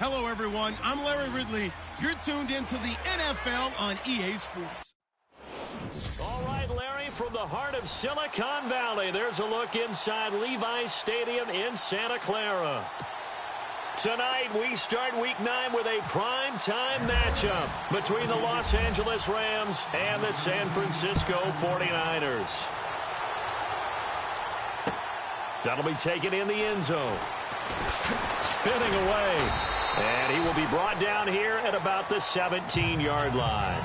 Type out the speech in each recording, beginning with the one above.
Hello, everyone. I'm Larry Ridley. You're tuned into the NFL on EA Sports. All right, Larry, from the heart of Silicon Valley, there's a look inside Levi's Stadium in Santa Clara. Tonight, we start Week 9 with a primetime matchup between the Los Angeles Rams and the San Francisco 49ers. That'll be taken in the end zone. Spinning away. And he will be brought down here at about the 17-yard line.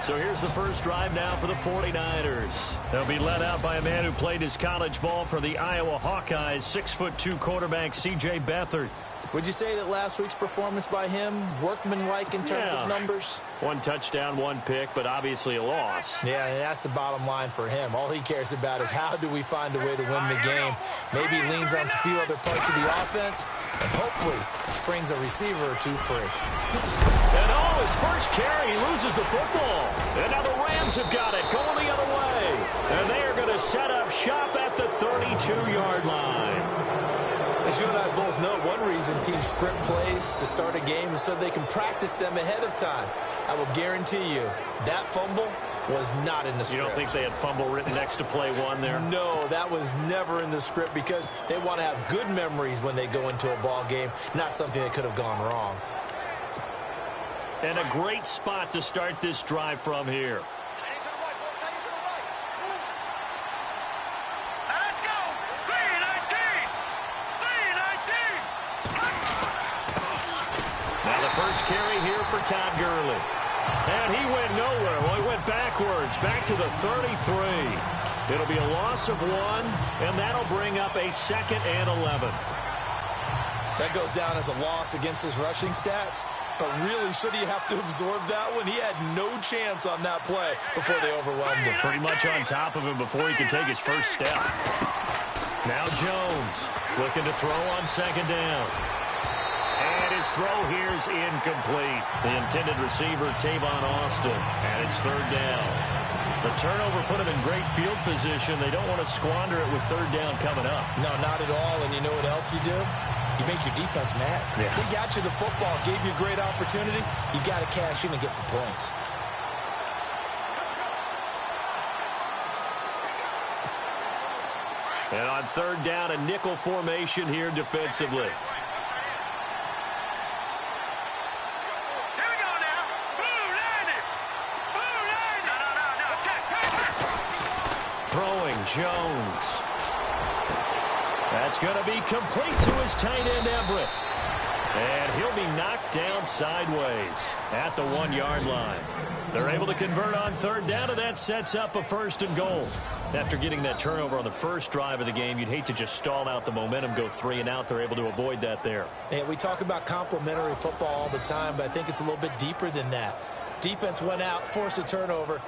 So here's the first drive now for the 49ers. They'll be led out by a man who played his college ball for the Iowa Hawkeyes, 6'2" quarterback C.J. Beathard. Would you say that last week's performance by him, workmanlike in terms of numbers? 1 touchdown, 1 pick, but obviously a loss. Yeah, and that's the bottom line for him. All he cares about is how do we find a way to win the game. Maybe he leans on a few other parts of the offense, and hopefully springs a receiver or two free. And his first carry, he loses the football. And now the Rams have got it, going the other way. And they are going to set up shop at the 32-yard line. As you and I both know, one reason teams script plays to start a game is so they can practice them ahead of time. I will guarantee you that fumble was not in the script. You don't think they had fumble written next to play 1 there? No, that was never in the script because they want to have good memories when they go into a ball game, not something that could have gone wrong. And a great spot to start this drive from here. First carry here for Todd Gurley. And he went nowhere. Well, he went backwards, back to the 33. It'll be a loss of 1, and that'll bring up a 2nd and 11. That goes down as a loss against his rushing stats. But really, should he have to absorb that one? He had no chance on that play before they overwhelmed him. Pretty much on top of him before he could take his first step. Now Jones looking to throw on 2nd down. And his throw here is incomplete. The intended receiver, Tavon Austin, and it's 3rd down. The turnover put him in great field position. They don't want to squander it with 3rd down coming up. No, not at all. And you know what else you do? You make your defense mad. Yeah. They got you the football, gave you a great opportunity. You got to cash in and get some points. And on 3rd down, a nickel formation here defensively. Throwing Jones. That's going to be complete to his tight end, Everett. And he'll be knocked down sideways at the 1-yard line. They're able to convert on 3rd down, and that sets up a 1st and goal. After getting that turnover on the first drive of the game, you'd hate to just stall out the momentum, go 3 and out. They're able to avoid that there. Yeah, we talk about complementary football all the time, but I think it's a little bit deeper than that. Defense went out, forced a turnover,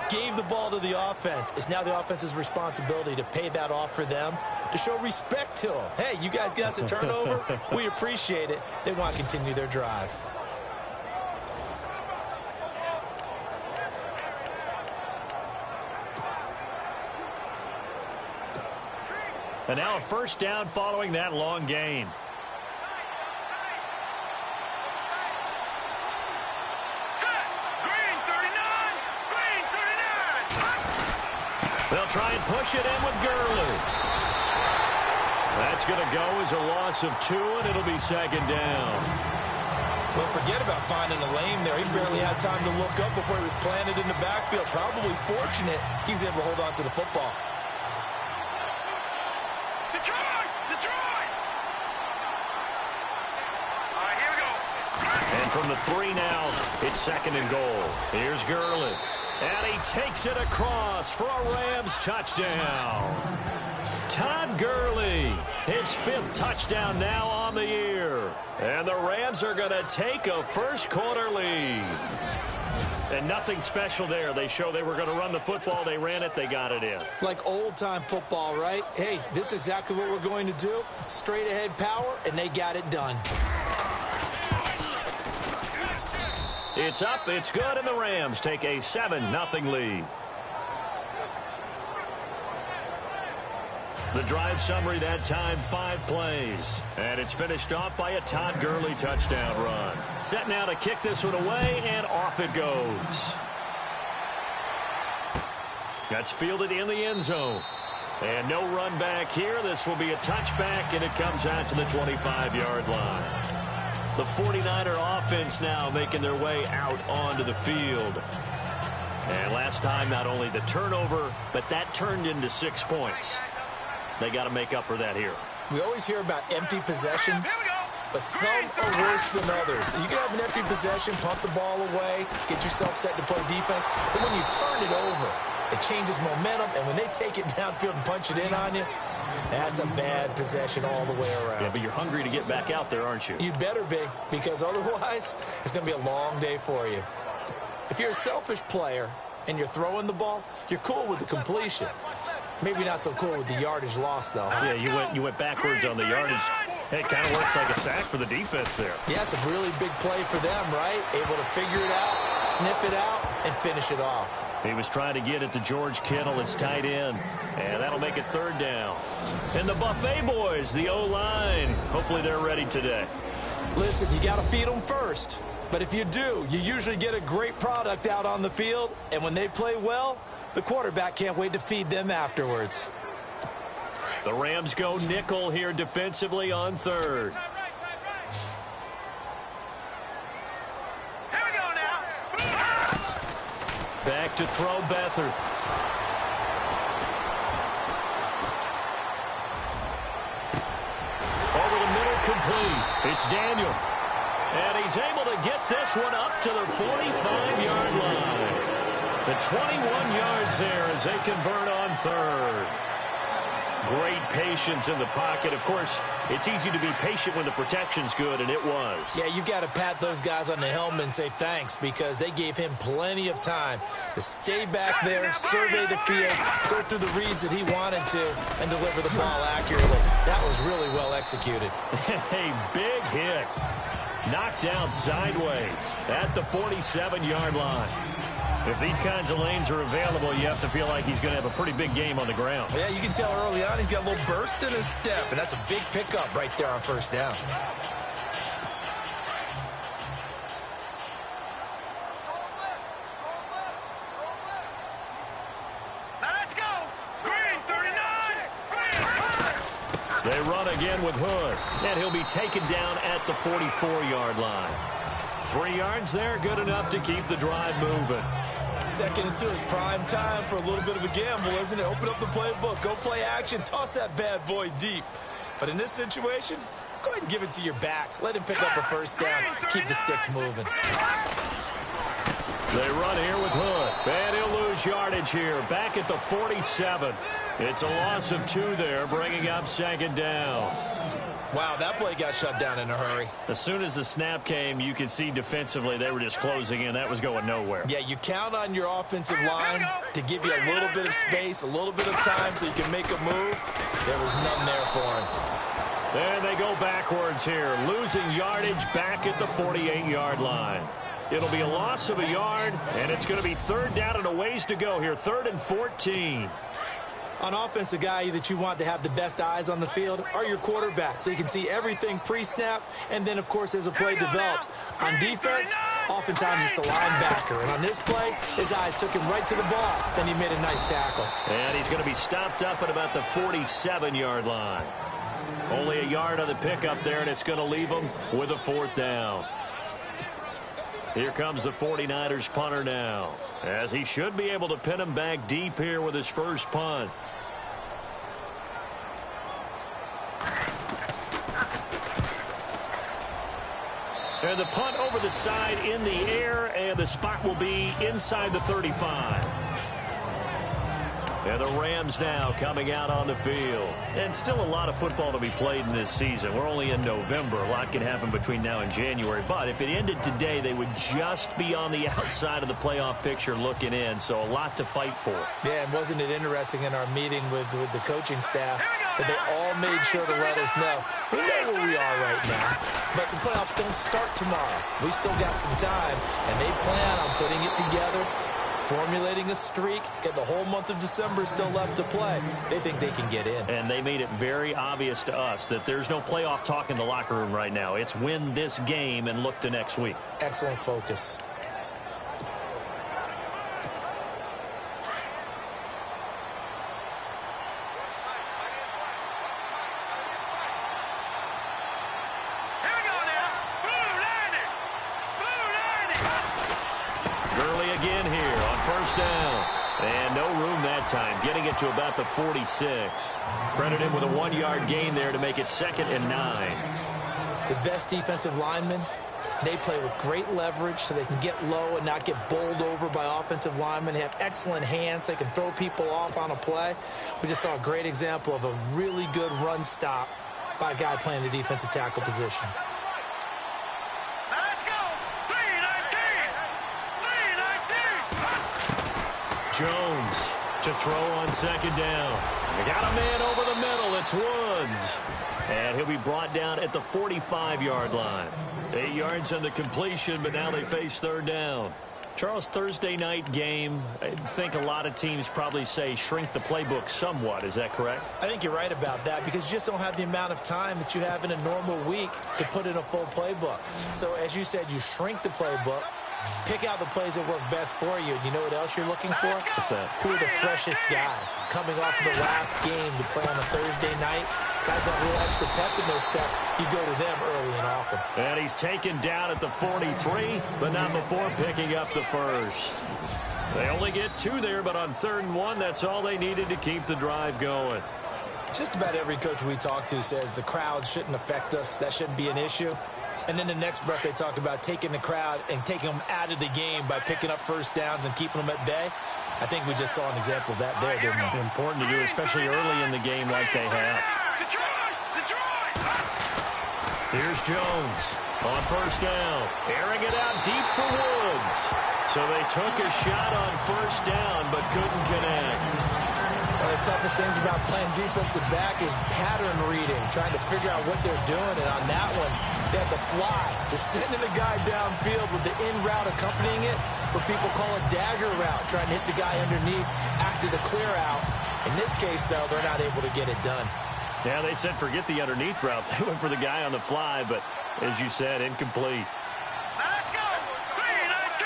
gave the ball to the offense. It's now the offense's responsibility to pay that off for them, to show respect to them. Hey, you guys got the turnover. We appreciate it. They want to continue their drive. And now a 1st down following that long gain. They'll try and push it in with Gurley. That's going to go as a loss of 2, and it'll be 2nd down. Well, forget about finding a lane there. He barely had time to look up before he was planted in the backfield. Probably fortunate he was able to hold on to the football. Detroit! Detroit! All right, here we go. And from the 3 now, it's 2nd and goal. Here's Gurley. And he takes it across for a Rams touchdown. Todd Gurley, his 5th touchdown now on the year. And the Rams are going to take a first-quarter lead. And nothing special there. They show they were going to run the football. They ran it. They got it in. Like old-time football, right? Hey, this is exactly what we're going to do. Straight-ahead power, and they got it done. It's up, it's good, and the Rams take a 7-0 lead. The drive summary that time, 5 plays. And it's finished off by a Todd Gurley touchdown run. Set now to kick this one away, and off it goes. That's fielded in the end zone. And no run back here. This will be a touchback, and it comes out to the 25-yard line. The 49er offense now making their way out onto the field. And last time, not only the turnover, but that turned into 6 points. They got to make up for that here. We always hear about empty possessions, but some are worse than others. You can have an empty possession, pump the ball away, get yourself set to play defense, but when you turn it over, it changes momentum, and when they take it downfield and punch it in on you, that's a bad possession all the way around. Yeah, but you're hungry to get back out there, aren't you? You better be, because otherwise, it's going to be a long day for you. If you're a selfish player and you're throwing the ball, you're cool with the completion. Maybe not so cool with the yardage loss, though. Huh? Yeah, you went backwards on the yardage. Hey, it kind of works like a sack for the defense there. Yeah, it's a really big play for them, right? Able to figure it out, sniff it out, and finish it off. He was trying to get it to George Kittle, his tight end, and that'll make it 3rd down. And the Buffet boys, the O-line, hopefully they're ready today. Listen, you got to feed them first. But if you do, you usually get a great product out on the field, and when they play well, the quarterback can't wait to feed them afterwards. The Rams go nickel here defensively on 3rd. Here we go now. Back to throw Beathard. Over the middle, complete. It's Daniel. And he's able to get this one up to the 45-yard line. The 21 yards there as they convert on 3rd. Great patience in the pocket. Of course, it's easy to be patient when the protection's good, and it was. Yeah, you got to pat those guys on the helmet and say thanks, because they gave him plenty of time to stay back there, survey the field, go through the reads that he wanted to, and deliver the ball accurately. That was really well executed. A big hit. Knocked down sideways at the 47-yard line. If these kinds of lanes are available, you have to feel like he's going to have a pretty big game on the ground. Yeah, you can tell early on he's got a little burst in his step, and that's a big pickup right there on 1st down. Let's go. Green 39. They run again with Hood, and he'll be taken down at the 44-yard line. 3 yards there, good enough to keep the drive moving. 2nd and 2 is prime time for a little bit of a gamble, isn't it? Open up the playbook, go play action, toss that bad boy deep. But in this situation, go ahead and give it to your back. Let him pick up a 1st down, keep the sticks moving. They run here with Hood, and he'll lose yardage here, back at the 47. It's a loss of 2 there, bringing up 2nd down. Wow, that play got shut down in a hurry. As soon as the snap came, you could see defensively they were just closing in. That was going nowhere. Yeah, you count on your offensive line to give you a little bit of space, a little bit of time so you can make a move. There was none there for him. And they go backwards here, losing yardage back at the 48-yard line. It'll be a loss of a yard, and it's going to be 3rd down and a ways to go here, 3rd and 14. On offense, the guy that you want to have the best eyes on the field are your quarterbacks, so you can see everything pre-snap, and then, of course, as the play develops. On defense, oftentimes it's the linebacker. And on this play, his eyes took him right to the ball. Then he made a nice tackle. And he's going to be stopped up at about the 47-yard line. Only a yard on the pickup there, and it's going to leave him with a 4th down. Here comes the 49ers punter now, as he should be able to pin him back deep here with his first punt. And the punt over the side in the air, and the spot will be inside the 35. And the Rams now coming out on the field. And still a lot of football to be played in this season. We're only in November. A lot can happen between now and January. But if it ended today, they would just be on the outside of the playoff picture looking in. So a lot to fight for. Yeah, and wasn't it interesting in our meeting with the coaching staff that they all made sure to let us know, we know where we are right now, but the playoffs don't start tomorrow. We still got some time, and they plan on putting it together formulating a streak, get the whole month of December still left to play. They think they can get in. And they made it very obvious to us that there's no playoff talk in the locker room right now. It's win this game and look to next week. Excellent focus. Gurley again here on first down. And no room that time, getting it to about the 46. Credit him with a 1-yard gain there to make it 2nd and 9. The best defensive linemen, they play with great leverage so they can get low and not get bowled over by offensive linemen. They have excellent hands. They can throw people off on a play. We just saw a great example of a really good run stop by a guy playing the defensive tackle position. Jones to throw on 2nd down. They got a man over the middle. It's Woods. And he'll be brought down at the 45-yard line. 8 yards on the completion, but now they face 3rd down. Charles, Thursday night game, I think a lot of teams probably say shrink the playbook somewhat. Is that correct? I think you're right about that because you just don't have the amount of time that you have in a normal week to put in a full playbook. So, as you said, you shrink the playbook. Pick out the plays that work best for you. And you know what else you're looking for? What's that? Who are the freshest guys coming off of the last game to play on a Thursday night? Guys have a little extra pep in their step. You go to them early and often. And he's taken down at the 43, but not before picking up the first. They only get 2 there, but on 3rd and 1, that's all they needed to keep the drive going. Just about every coach we talk to says the crowd shouldn't affect us. That shouldn't be an issue. And then the next breath they talk about taking the crowd and taking them out of the game by picking up first downs and keeping them at bay. I think we just saw an example of that there, didn't we? Important to do, especially early in the game like they have. Here's Jones on first down. Airing it out deep for Woods. So they took a shot on first down but couldn't connect. One of the toughest things about playing defensive back is pattern reading, trying to figure out what they're doing. And on that one, they had the fly, just sending a guy downfield with the in route accompanying it, what people call a dagger route, trying to hit the guy underneath after the clear out. In this case, though, they're not able to get it done. Yeah, they said forget the underneath route. They went for the guy on the fly, but as you said, incomplete. Let's go! 3-19!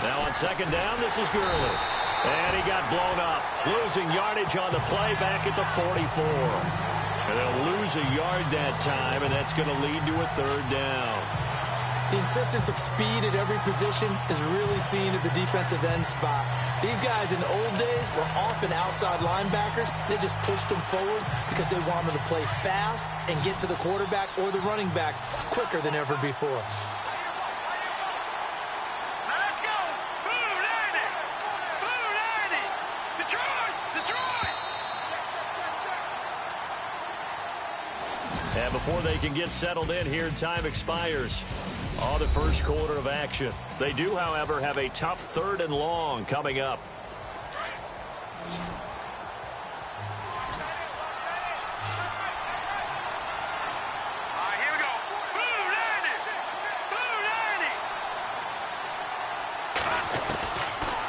3-19! Now on 2nd down, this is Gurley. And he got blown up, losing yardage on the play back at the 44. And they'll lose a yard that time, and that's going to lead to a 3rd down. The insistence of speed at every position is really seen at the defensive end spot. These guys in the old days were often outside linebackers. They just pushed them forward because they wanted to play fast and get to the quarterback or the running backs quicker than ever before. Let's go! Blue 90! Blue 90! Detroit! Detroit! And before they can get settled in here, time expires. All the first quarter of action. They do, however, have a tough 3rd and long coming up. All right, here we go. Blue 90! Blue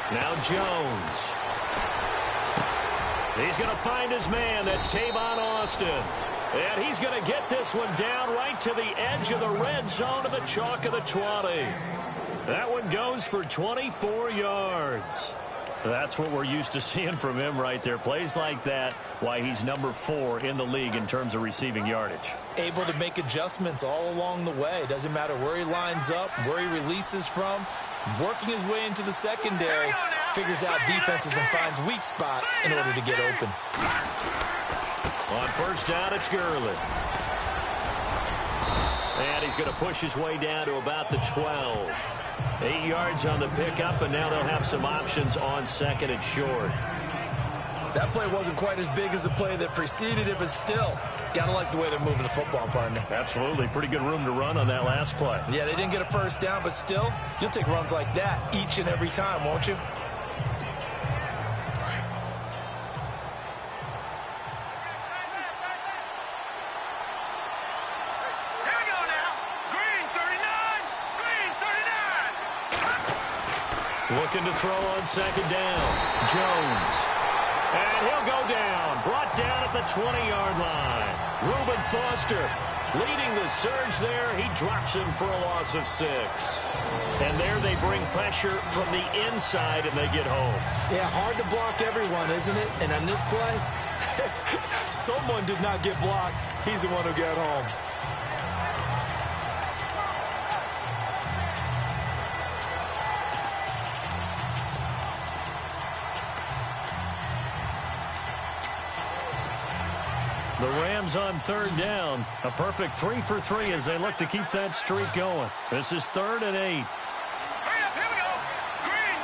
90! Now Jones. He's going to find his man. That's Tavon Austin. And he's going to get this one down right to the edge of the red zone of the chalk of the 20. That one goes for 24 yards. That's what we're used to seeing from him right there. Plays like that, why he's number 4 in the league in terms of receiving yardage. Able to make adjustments all along the way. Doesn't matter where he lines up, where he releases from. Working his way into the secondary, figures out defenses and finds weak spots in order to get open. On first down, it's Gurley. And he's going to push his way down to about the 12. 8 yards on the pickup, and now they'll have some options on 2nd and short. That play wasn't quite as big as the play that preceded it, but still, gotta like the way they're moving the football, partner. Absolutely. Pretty good room to run on that last play. Yeah, they didn't get a first down, but still, you'll take runs like that each and every time, won't you? Here we go now. Green 39! Green 39! Looking to throw on second down. Jones. And he'll go down. Brought down at the 20-yard line. Reuben Foster leading the surge there. He drops him for a loss of 6. And there they bring pressure from the inside, and they get home. Yeah, hard to block everyone, isn't it? And on this play, someone did not get blocked. He's the one who got home. The Rams on third down. A perfect 3 for 3 as they look to keep that streak going. This is 3rd and 8. Hurry up, here we go. Green,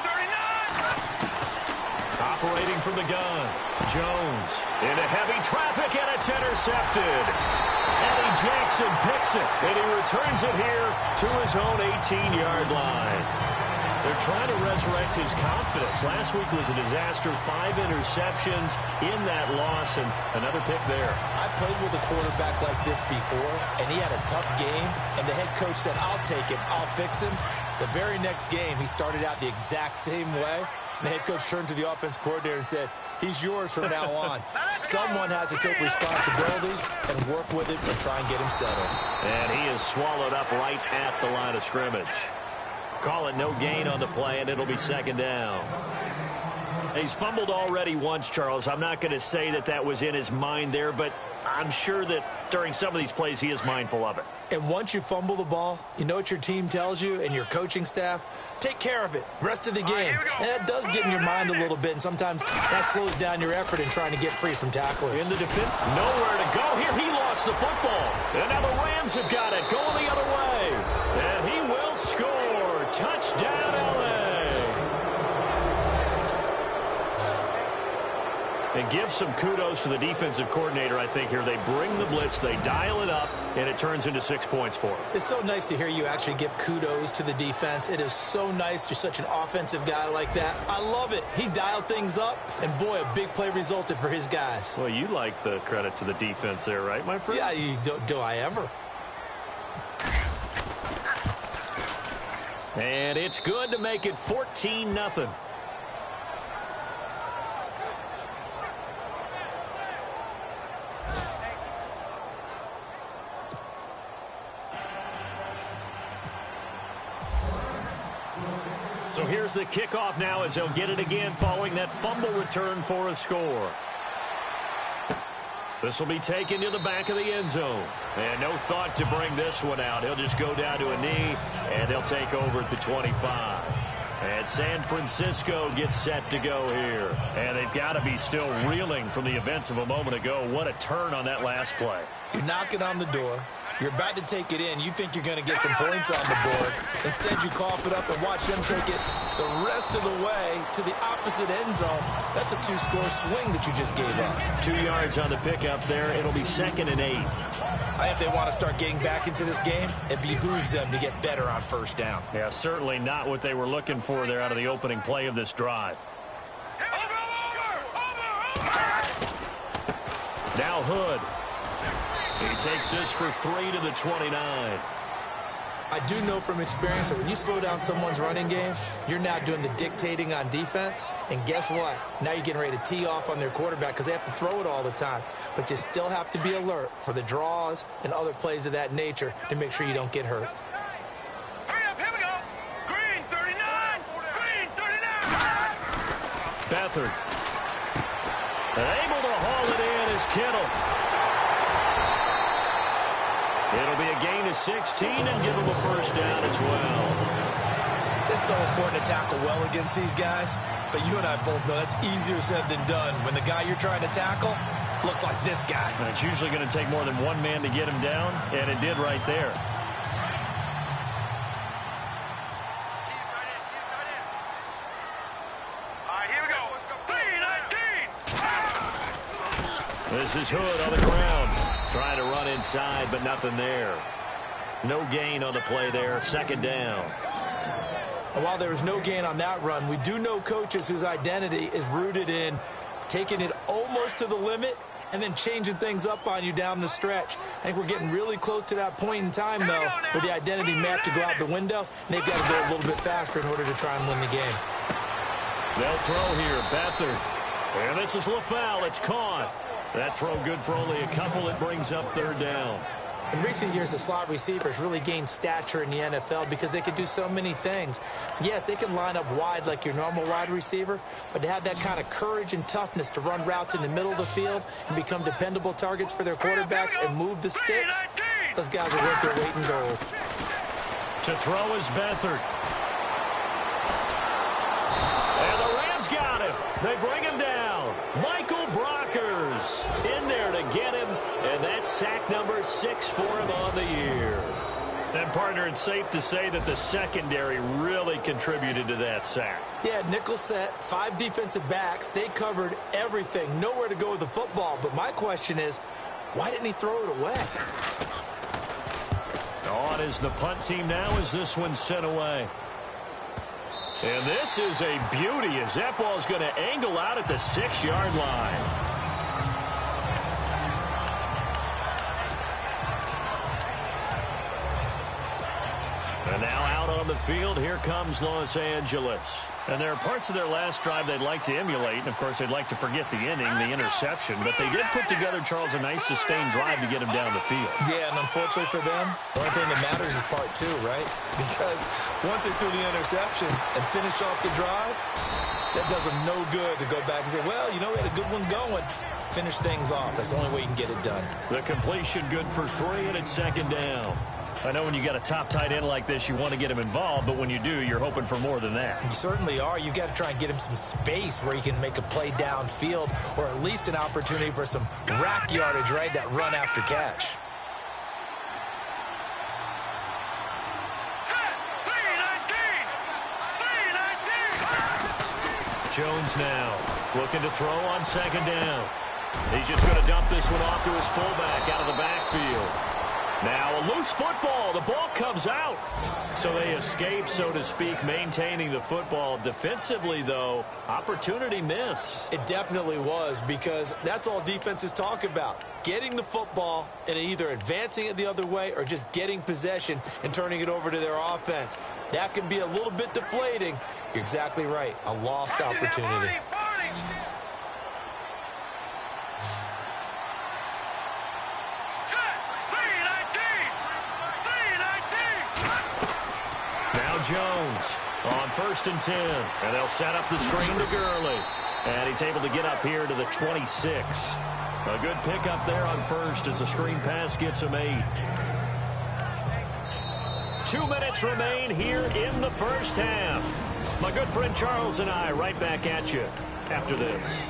39. Operating from the gun. Jones into heavy traffic, and it's intercepted. Eddie Jackson picks it, and he returns it here to his own 18-yard line. They're trying to resurrect his confidence. Last week was a disaster. 5 interceptions in that loss, and another pick there. I played with a quarterback like this before, and he had a tough game, and the head coach said, I'll take him, I'll fix him. The very next game, he started out the exact same way, and the head coach turned to the offense coordinator and said, he's yours from now on. Someone has to take responsibility and work with it and try and get him settled. And he is swallowed up right at the line of scrimmage. Call it no gain on the play, and it'll be second down. He's fumbled already once, Charles. I'm not going to say that that was in his mind there, but I'm sure that during some of these plays he is mindful of it. And once you fumble the ball, you know what your team tells you and your coaching staff? Take care of it. Rest of the game. And that does get in your mind a little bit, and sometimes that slows down your effort in trying to get free from tacklers. In the defense, nowhere to go here. He lost the football. And now the Rams have got it. Going the other way. And he will score. Touchdown, L.A. And give some kudos to the defensive coordinator, I think, here. They bring the blitz, they dial it up, and it turns into 6 points for them. It's so nice to hear you actually give kudos to the defense. It is so nice. You're such an offensive guy like that. I love it. He dialed things up, and boy, a big play resulted for his guys. Well, you like the credit to the defense there, right, my friend? Yeah, do I ever? And it's good to make it 14-0. So here's the kickoff now as they'll get it again following that fumble return for a score. This will be taken to the back of the end zone. And no thought to bring this one out. He'll just go down to a knee, and they'll take over at the 25. And San Francisco gets set to go here. And they've got to be still reeling from the events of a moment ago. What a turn on that last play. You're knocking on the door. You're about to take it in. You think you're going to get some points on the board. Instead, you cough it up and watch them take it the rest of the way to the opposite end zone. That's a 2-score swing that you just gave up. 2 yards on the pickup there. It'll be 2nd and 8. I think they want to start getting back into this game. It behooves them to get better on first down. Yeah, certainly not what they were looking for there out of the opening play of this drive. Now Hood. He takes this for 3 to the 29. I do know from experience that when you slow down someone's running game, you're now doing the dictating on defense. And guess what? Now you're getting ready to tee off on their quarterback because they have to throw it all the time. But you still have to be alert for the draws and other plays of that nature to make sure you don't get hurt. Hurry up, here we go. Green, 39. Green, 39. Beathard. Able to haul it in is Kittle. It'll be a gain of 16 and give them a first down as well. It's so important to tackle well against these guys, but you and I both know that's easier said than done when the guy you're trying to tackle looks like this guy. And it's usually going to take more than one man to get him down, and it did right there. All right, here we go. 3-19. This is Hood on the ground. Trying to run inside, but nothing there. No gain on the play there. 2nd down. And while there was no gain on that run, we do know coaches whose identity is rooted in taking it almost to the limit and then changing things up on you down the stretch. I think we're getting really close to that point in time, though, where the identity map to go out the window, and they've got to go a little bit faster in order to try and win the game. They'll throw here. Beathard. And this is LaFell. It's caught. That throw good for only a couple. It brings up third down. In recent years, the slot receivers really gained stature in the NFL because they could do so many things. Yes, they can line up wide like your normal wide receiver, but to have that kind of courage and toughness to run routes in the middle of the field and become dependable targets for their quarterbacks and move the sticks, those guys are worth their weight in gold. To throw is Beathard. And the Rams got him. They bring him down. Michael Brockers in there to get him, and that's sack number 6 for him on the year. And, partner, it's safe to say that the secondary really contributed to that sack. Yeah, nickel set, 5 defensive backs. They covered everything. Nowhere to go with the football. But my question is, why didn't he throw it away? On is the punt team now as this one's sent away. And this is a beauty as that ball's going to angle out at the 6-yard line. And now out on the field, here comes Los Angeles. And there are parts of their last drive they'd like to emulate. And, of course, they'd like to forget the inning, the interception. But they did put together, Charles, a nice sustained drive to get him down the field. Yeah, and unfortunately for them, the only thing that matters is part 2, right? Because once they threw the interception and finished off the drive, that does them no good to go back and say, well, you know, we had a good one going. Finish things off. That's the only way you can get it done. The completion good for 3, and it's second down. I know when you got a top tight end like this, you want to get him involved, but when you do, you're hoping for more than that. You certainly are. You've got to try and get him some space where he can make a play downfield or at least an opportunity for some rack yardage, right, that run after catch. Jones now looking to throw on second down. He's just going to dump this one off to his fullback out of the backfield. Now a loose football. The ball comes out. So they escape, so to speak, maintaining the football. Defensively, though, opportunity miss. It definitely was, because that's all defenses talk about. Getting the football and either advancing it the other way or just getting possession and turning it over to their offense. That can be a little bit deflating. You're exactly right. A lost opportunity. Jones on 1st and 10. And they'll set up the screen to Gurley. And he's able to get up here to the 26. A good pickup there on 1st as the screen pass gets him 8. 2 minutes remain here in the first half. My good friend Charles and I right back at you after this.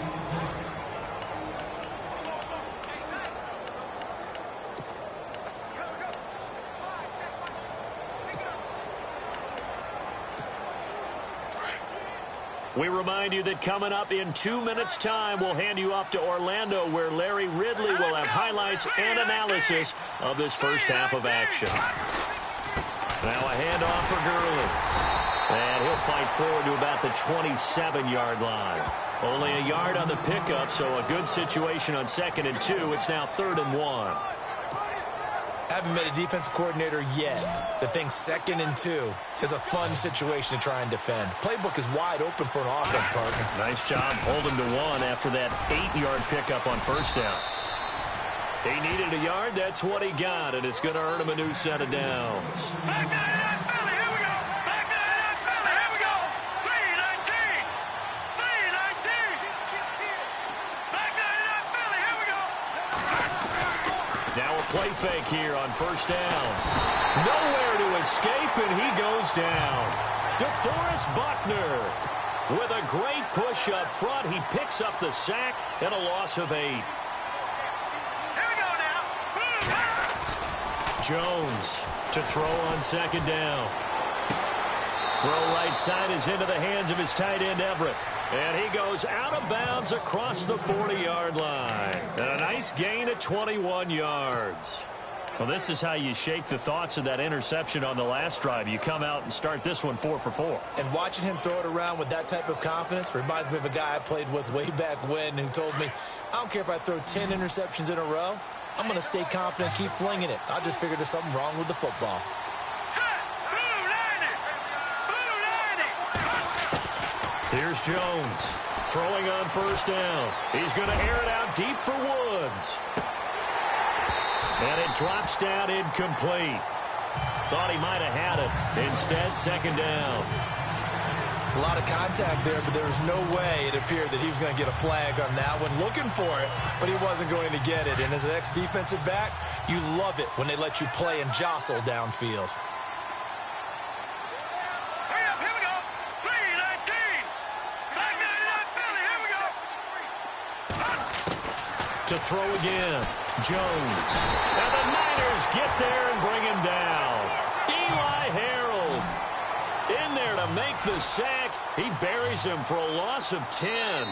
We remind you that coming up in 2 minutes' time, we'll hand you off to Orlando, where Larry Ridley will have highlights and analysis of this first half of action. Now a handoff for Gurley. And he'll fight forward to about the 27-yard line. Only a yard on the pickup, so a good situation on 2nd and 2. It's now 3rd and 1. Haven't met a defensive coordinator yet that thinks 2nd and 2 is a fun situation to try and defend. Playbook is wide open for an offense, partner. Nice job holding to 1 after that 8-yard pickup on 1st down. He needed a yard. That's what he got, and it's going to earn him a new set of downs. Back to that Philly. Here we go. Back to that Philly. Here we go. 3-19. 3-19. Back to that Philly. Here we go. Now a play fake here on 1st down. Nowhere to escape, and he goes down. DeForest Buckner with a great push up front. He picks up the sack and a loss of 8. Jones to throw on 2nd down. Throw right side is into the hands of his tight end, Everett. And he goes out of bounds across the 40-yard line. And a nice gain at 21 yards. Well, this is how you shake the thoughts of that interception on the last drive. You come out and start this one 4 for 4. And watching him throw it around with that type of confidence reminds me of a guy I played with way back when who told me, I don't care if I throw 10 interceptions in a row. I'm going to stay confident, keep flinging it. I just figured there's something wrong with the football. Here's Jones throwing on first down. He's going to air it out deep for Woods. And it drops down incomplete. Thought he might have had it. Instead, second down. A lot of contact there, but there was no way it appeared that he was going to get a flag on that one. Looking for it, but he wasn't going to get it. And as an ex-defensive back, you love it when they let you play and jostle downfield. To throw again, Jones. And the Niners get there and bring him down. Eli Harold in there to make the sack. He buries him for a loss of 10.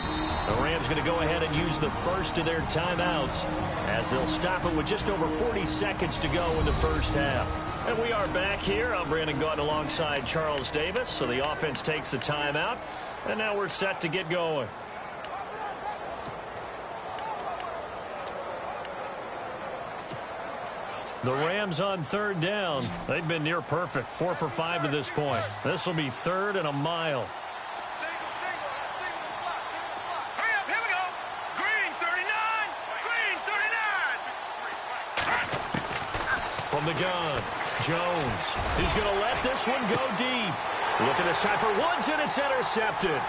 The Rams going to go ahead and use the first of their timeouts as they'll stop it with just over 40 seconds to go in the first half. And we are back here. I'm Brandon Gaudin alongside Charles Davis. So the offense takes the timeout, and now we're set to get going. The Rams on third down. They've been near perfect. 4 for 5 to this point. This will be third and a mile. Hurry up, here we go. Green 39. Green 39. From the gun, Jones. He's going to let this one go deep. Looking this time for Woods, and it's intercepted.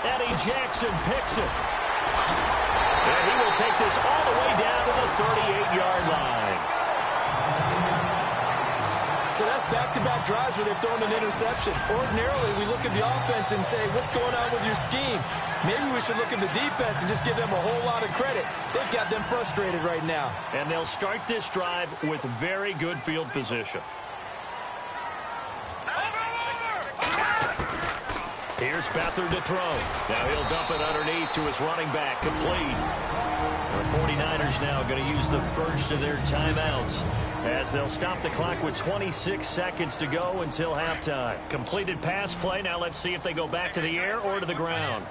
Eddie Jackson picks it. And he will take this all the way down to the 38-yard line. So that's back-to-back drives where they've thrown an interception. Ordinarily, we look at the offense and say, what's going on with your scheme? Maybe we should look at the defense and just give them a whole lot of credit. They've got them frustrated right now. And they'll start this drive with very good field position. Here's Beathard to throw. Now he'll dump it underneath to his running back, complete. The 49ers now going to use the first of their timeouts as they'll stop the clock with 26 seconds to go until halftime. Completed pass play. Now let's see if they go back to the air or to the ground.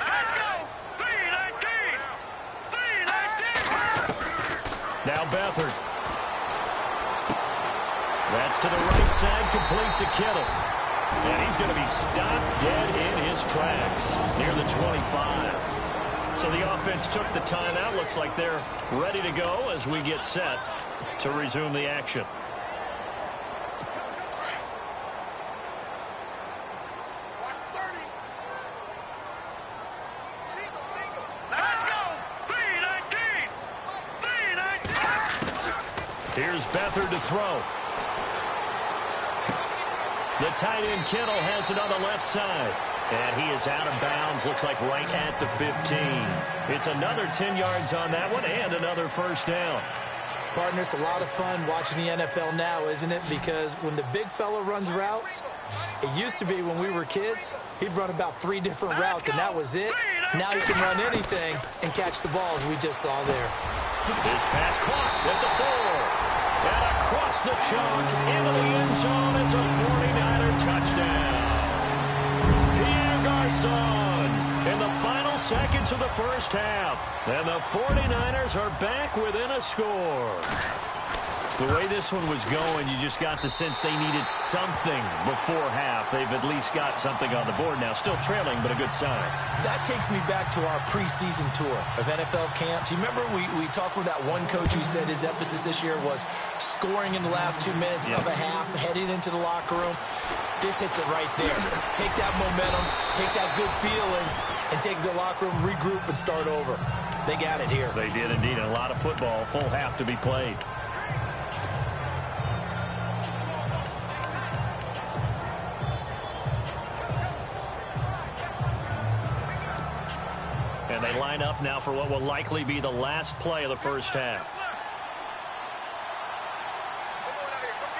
Let's go. 319. 319. Now Beathard. That's to the right side, complete to Kittle. And he's going to be stopped dead in his tracks near the 25. So the offense took the timeout. Looks like they're ready to go as we get set to resume the action. Let's go. 319. 319. Here's Beathard to throw. The tight end Kittle has it on the left side. And he is out of bounds, looks like right at the 15. It's another 10 yards on that one and another first down. Partner, it's a lot of fun watching the NFL now, isn't it? Because when the big fella runs routes, it used to be when we were kids, he'd run about 3 different routes, and that was it. Now he can run anything and catch the balls we just saw there. This pass caught at the 4. And across the chalk into the end zone. It's a 49er touchdown. Pierre Garçon in the final seconds of the first half. And the 49ers are back within a score. The way this one was going, you just got the sense they needed something before half. They've at least got something on the board now. Still trailing, but a good sign. That takes me back to our preseason tour of NFL camps. You remember we talked with that one coach who said his emphasis this year was scoring in the last 2 minutes of a half, heading into the locker room. This hits it right there. Take that momentum, take that good feeling, and take it to the locker room, regroup, and start over. They got it here. They did indeed. A lot of football, full half to be played. And they line up now for what will likely be the last play of the first half.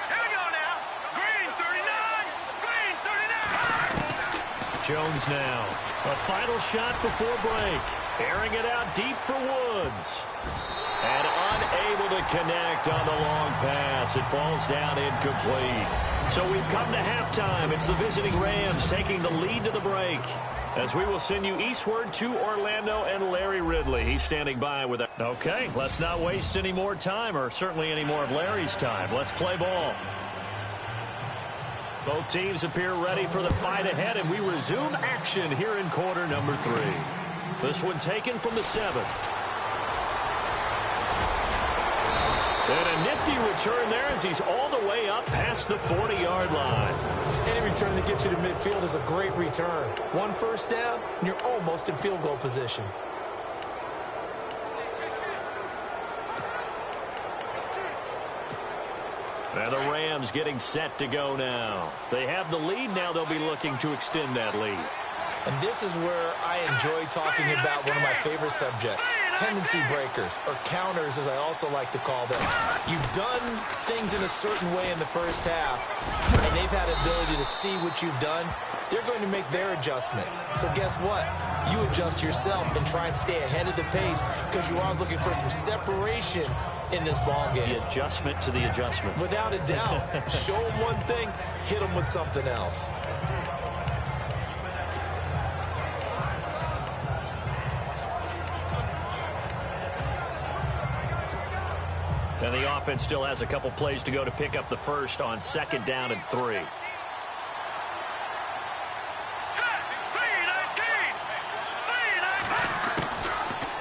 Here we go now. Green 39. Green 39. Jones now. A final shot before break. Airing it out deep for Woods. And connect on the long pass. It falls down incomplete. So we've come to halftime. It's the visiting Rams taking the lead to the break. As we will send you eastward to Orlando and Larry Ridley. He's standing by with that. Okay, let's not waste any more time, or certainly any more of Larry's time. Let's play ball. Both teams appear ready for the fight ahead, and we resume action here in quarter number 3. This one taken from the 7. And a nifty return there as he's all the way up past the 40-yard line. Any return that gets you to midfield is a great return. 1 first down, and you're almost in field goal position. And the Rams getting set to go now. They have the lead. Now they'll be looking to extend that lead. And this is where I enjoy talking about one of my favorite subjects, tendency breakers, or counters as I also like to call them. You've done things in a certain way in the first half, and they've had ability to see what you've done. They're going to make their adjustments. So guess what? You adjust yourself and try and stay ahead of the pace because you are looking for some separation in this ball game. The adjustment to the adjustment. Without a doubt. Show them one thing, hit them with something else. And the offense still has a couple plays to go to pick up the first on 2nd down and 3.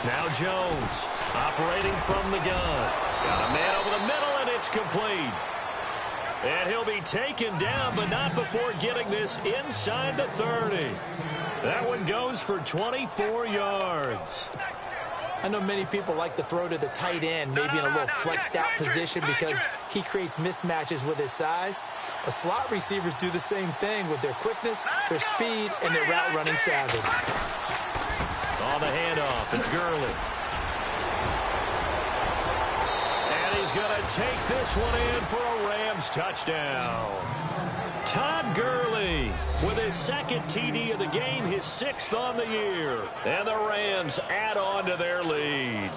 Now Jones operating from the gun. Got a man over the middle, and it's complete. And he'll be taken down, but not before getting this inside the 30. That one goes for 24 yards. I know many people like to throw to the tight end, maybe in a little flexed out position because he creates mismatches with his size. But slot receivers do the same thing with their quickness, their speed, and their route running savvy. On the handoff, it's Gurley. And he's going to take this one in for a Rams touchdown. Todd Gurley with his 2nd TD of the game, his 6th on the year. And the Rams add on to their lead.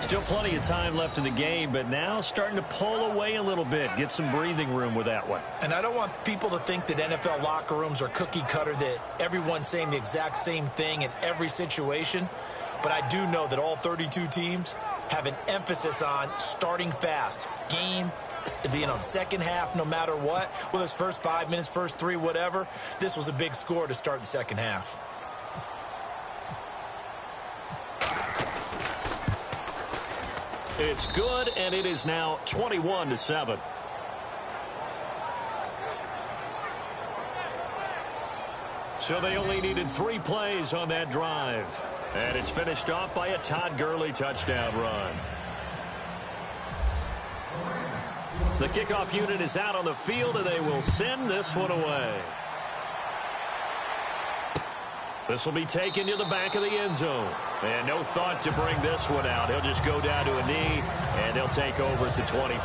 Still plenty of time left in the game, but now starting to pull away a little bit. Get some breathing room with that one. And I don't want people to think that NFL locker rooms are cookie cutter, that everyone's saying the exact same thing in every situation. But I do know that all 32 teams have an emphasis on starting fast. Game being on second half no matter what, whether it's first 5 minutes, first 3, whatever. This was a big score to start the second half. It's good, and it is now 21-7. So they only needed 3 plays on that drive. And it's finished off by a Todd Gurley touchdown run. The kickoff unit is out on the field, and they will send this one away. This will be taken to the back of the end zone. And no thought to bring this one out. He'll just go down to a knee, and they'll take over at the 25.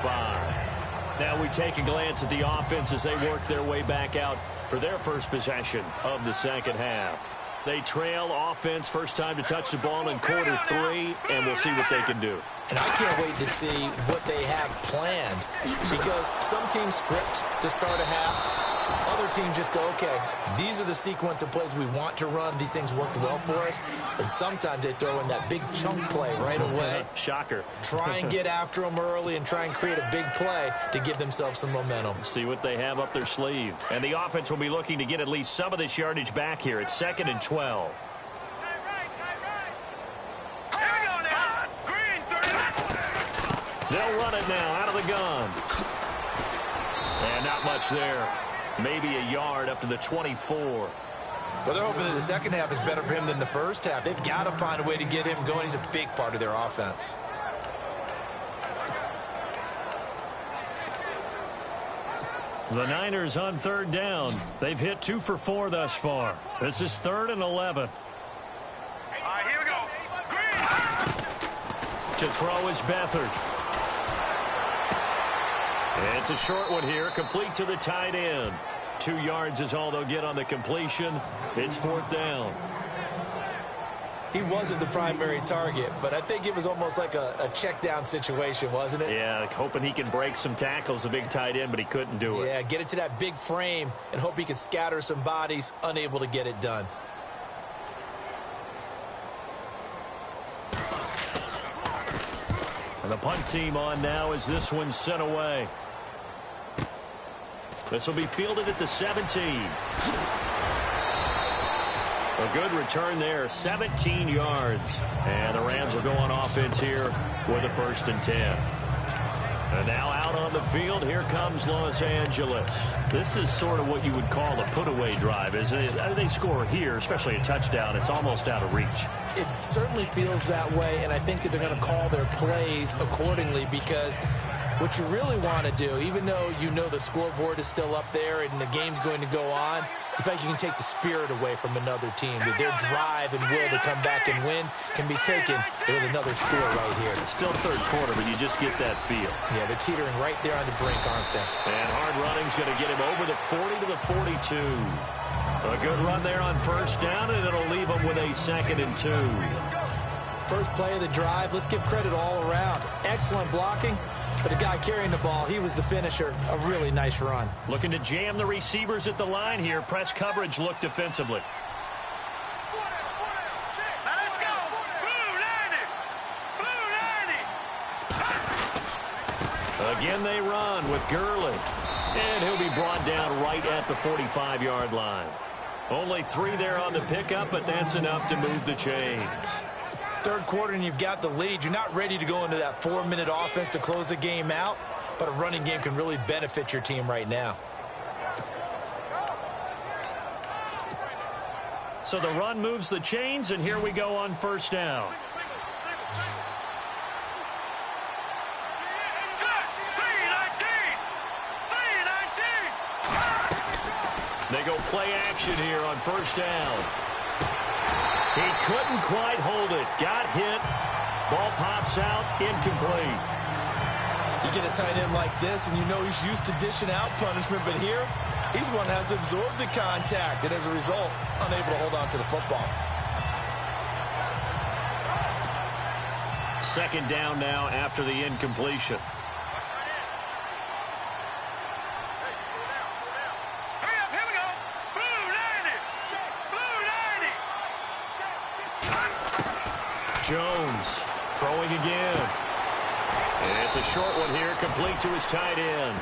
Now we take a glance at the offense as they work their way back out for their first possession of the second half. They trail offense first time to touch the ball in quarter 3, and we'll see what they can do. And I can't wait to see what they have planned, because some teams script to start a half. Other teams just go, okay, these are the sequence of plays we want to run. These things worked well for us. And sometimes they throw in that big chunk play right away. Shocker. Try and get after them early and try and create a big play to give themselves some momentum. See what they have up their sleeve. And the offense will be looking to get at least some of this yardage back here. It's 2nd and 12. They'll run it now out of the gun. And not much there. Maybe a yard up to the 24. Well, they're hoping that the second half is better for him than the first half. They've got to find a way to get him going. He's a big part of their offense. The Niners on 3rd down. They've hit 2 for 4 thus far. This is 3rd and 11. All right, here we go. To throw is Beathard. It's a short one here, complete to the tight end. 2 yards is all they'll get on the completion. It's 4th down. he wasn't the primary target, but I think it was almost like a check down situation, wasn't it? Yeah, hoping he can break some tackles, the big tight end, but he couldn't do it. Yeah, get it to that big frame and hope he could scatter some bodies, unable to get it done. And the punt team on now as this one's sent away. This will be fielded at the 17. A good return there, 17 yards. And the Rams will go on offense here with a 1st and 10. And now out on the field, here comes Los Angeles. This is sort of what you would call a put-away drive, isn't it? They score here, especially a touchdown. It's almost out of reach. It certainly feels that way, and I think that they're going to call their plays accordingly, because what you really want to do, even though you know the scoreboard is still up there and the game's going to go on, in fact, you can take the spirit away from another team. That their drive and will to come back and win can be taken with another score right here. It's still 3rd quarter, but you just get that feel. Yeah, they're teetering right there on the brink, aren't they? And hard running's going to get him over the 40 to the 42. A good run there on 1st down, and it'll leave him with a 2nd and 2. First play of the drive, let's give credit all around. Excellent blocking. But the guy carrying the ball, he was the finisher. A really nice run. Looking to jam the receivers at the line here. Press coverage look defensively. Now let's go. Blue 90. Blue 90. Again they run with Gurley. And he'll be brought down right at the 45-yard line. Only 3 there on the pickup, but that's enough to move the chains. 3rd quarter and you've got the lead. You're not ready to go into that 4-minute offense to close the game out, but a running game can really benefit your team right now. So the run moves the chains, and here we go on 1st down. They go play action here on 1st down. He couldn't quite hold it. Got hit. Ball pops out. Incomplete. You get a tight end like this, and you know he's used to dishing out punishment, but here, he's the one that has to absorb the contact, and as a result, unable to hold on to the football. 2nd down now after the incompletion. Jones throwing again. And it's a short one here, complete to his tight end.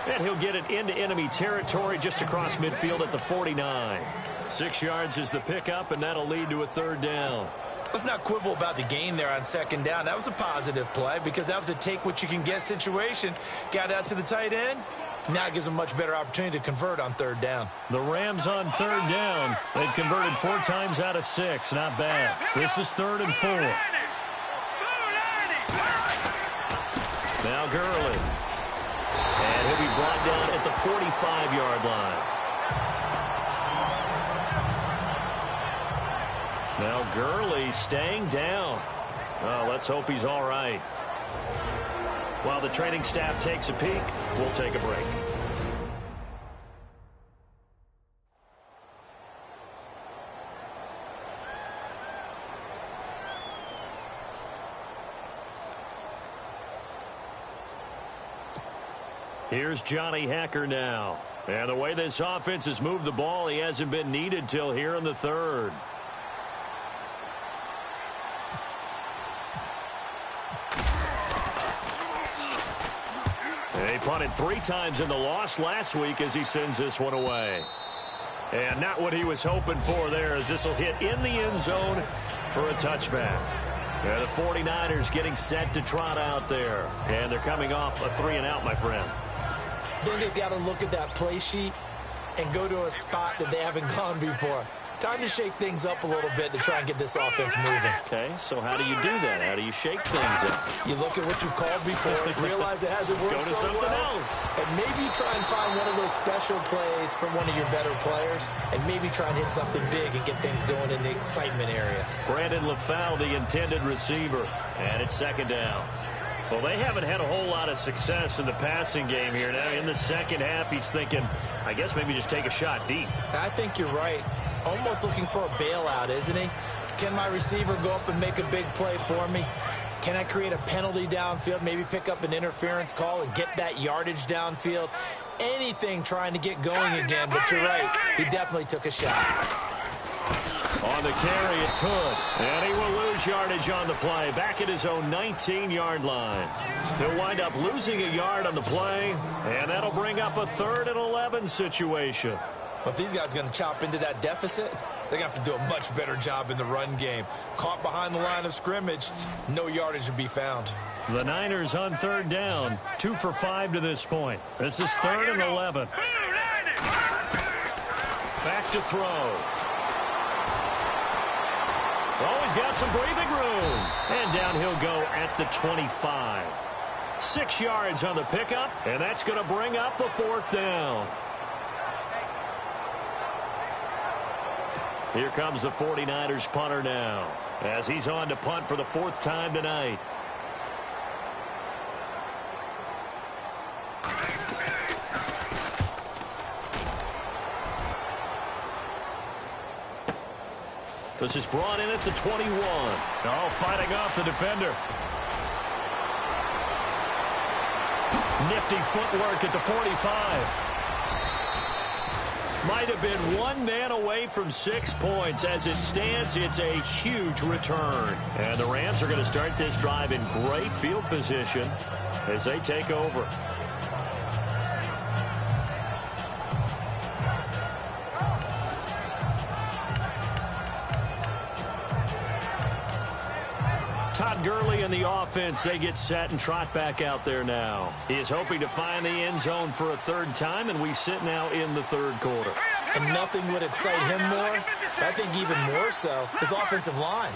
And he'll get it into enemy territory just across midfield at the 49. 6 yards is the pickup, and that'll lead to a 3rd down. Let's not quibble about the gain there on 2nd down. That was a positive play because that was a take-what-you-can-get situation. Got out to the tight end. Now it gives them a much better opportunity to convert on 3rd down. The Rams on 3rd down. They've converted 4 times out of 6. Not bad. This is 3rd and 4. Now Gurley. And he'll be brought down at the 45-yard line. Now Gurley staying down. Oh, let's hope he's all right. While the training staff takes a peek, we'll take a break. Here's Johnny Hacker now. And the way this offense has moved the ball, he hasn't been needed till here in the 3rd. They punted 3 times in the loss last week as he sends this one away. And not what he was hoping for there, as this will hit in the end zone for a touchback. And the 49ers getting set to trot out there. And they're coming off a 3-and-out, my friend. I think they've got to look at that play sheet and go to a spot that they haven't gone before. Time to shake things up a little bit to try and get this offense moving. Okay, so how do you do that? How do you shake things up? You look at what you've called before, realize it hasn't worked Go to so something well, else. and maybe try and find one of those special plays from one of your better players, and maybe try and hit something big and get things going in the excitement area. Brandon LaFau, the intended receiver, and it's 2nd down. Well, they haven't had a whole lot of success in the passing game here. Now, in the second half, he's thinking, I guess maybe just take a shot deep. I think you're right. Almost looking for a bailout, isn't he? Can my receiver go up and make a big play for me? Can I create a penalty downfield, maybe pick up an interference call and get that yardage downfield? Anything trying to get going again, but you're right. He definitely took a shot. On the carry, it's Hood. And he will lose yardage on the play, back at his own 19-yard line. He'll wind up losing a yard on the play, and that'll bring up a 3rd and 11 situation. But if these guys are going to chop into that deficit, they're going to have to do a much better job in the run game. Caught behind the line of scrimmage, no yardage to be found. The Niners on 3rd down, 2 for 5 to this point. This is 3rd and 11. Back to throw. Oh, he's got some breathing room. And down he'll go at the 25. 6 yards on the pickup, and that's going to bring up a 4th down. Here comes the 49ers punter now, as he's on to punt for the 4th time tonight. This is brought in at the 21. Oh, fighting off the defender. Nifty footwork at the 45. Might have been one man away from 6 points. As it stands, it's a huge return. And the Rams are going to start this drive in great field position as they take over. Todd Gurley in the offense. They get set and trot back out there now. He is hoping to find the end zone for a 3rd time, and we sit now in the 3rd quarter. And nothing would excite him more, I think even more so, his offensive line.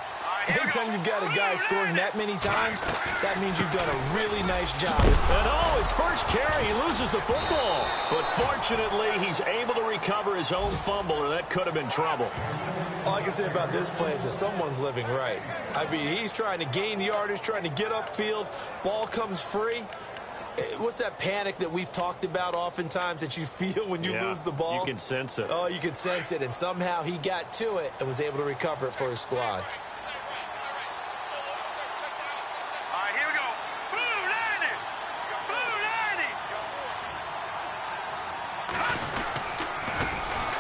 Anytime you've got a guy scoring that many times, that means you've done a really nice job. And oh, his first carry, he loses the football. But fortunately, he's able to recover his own fumble, or that could have been trouble. All I can say about this play is that someone's living right. I mean, he's trying to gain yardage, trying to get upfield. Ball comes free. What's that panic that we've talked about oftentimes that you feel when you lose the ball? You can sense it. Oh, you can sense it. And somehow he got to it and was able to recover it for his squad.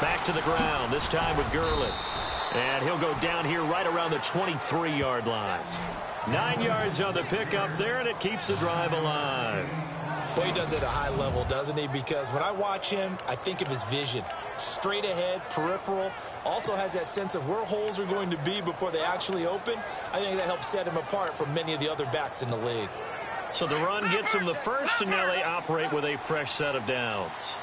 Back to the ground, this time with Gurley. And he'll go down here right around the 23-yard line. 9 yards on the pickup there, and it keeps the drive alive. Boy, he does it at a high level, doesn't he? Because when I watch him, I think of his vision. Straight ahead, peripheral. Also has that sense of where holes are going to be before they actually open. I think that helps set him apart from many of the other backs in the league. So the run gets him the first, and now they operate with a fresh set of downs.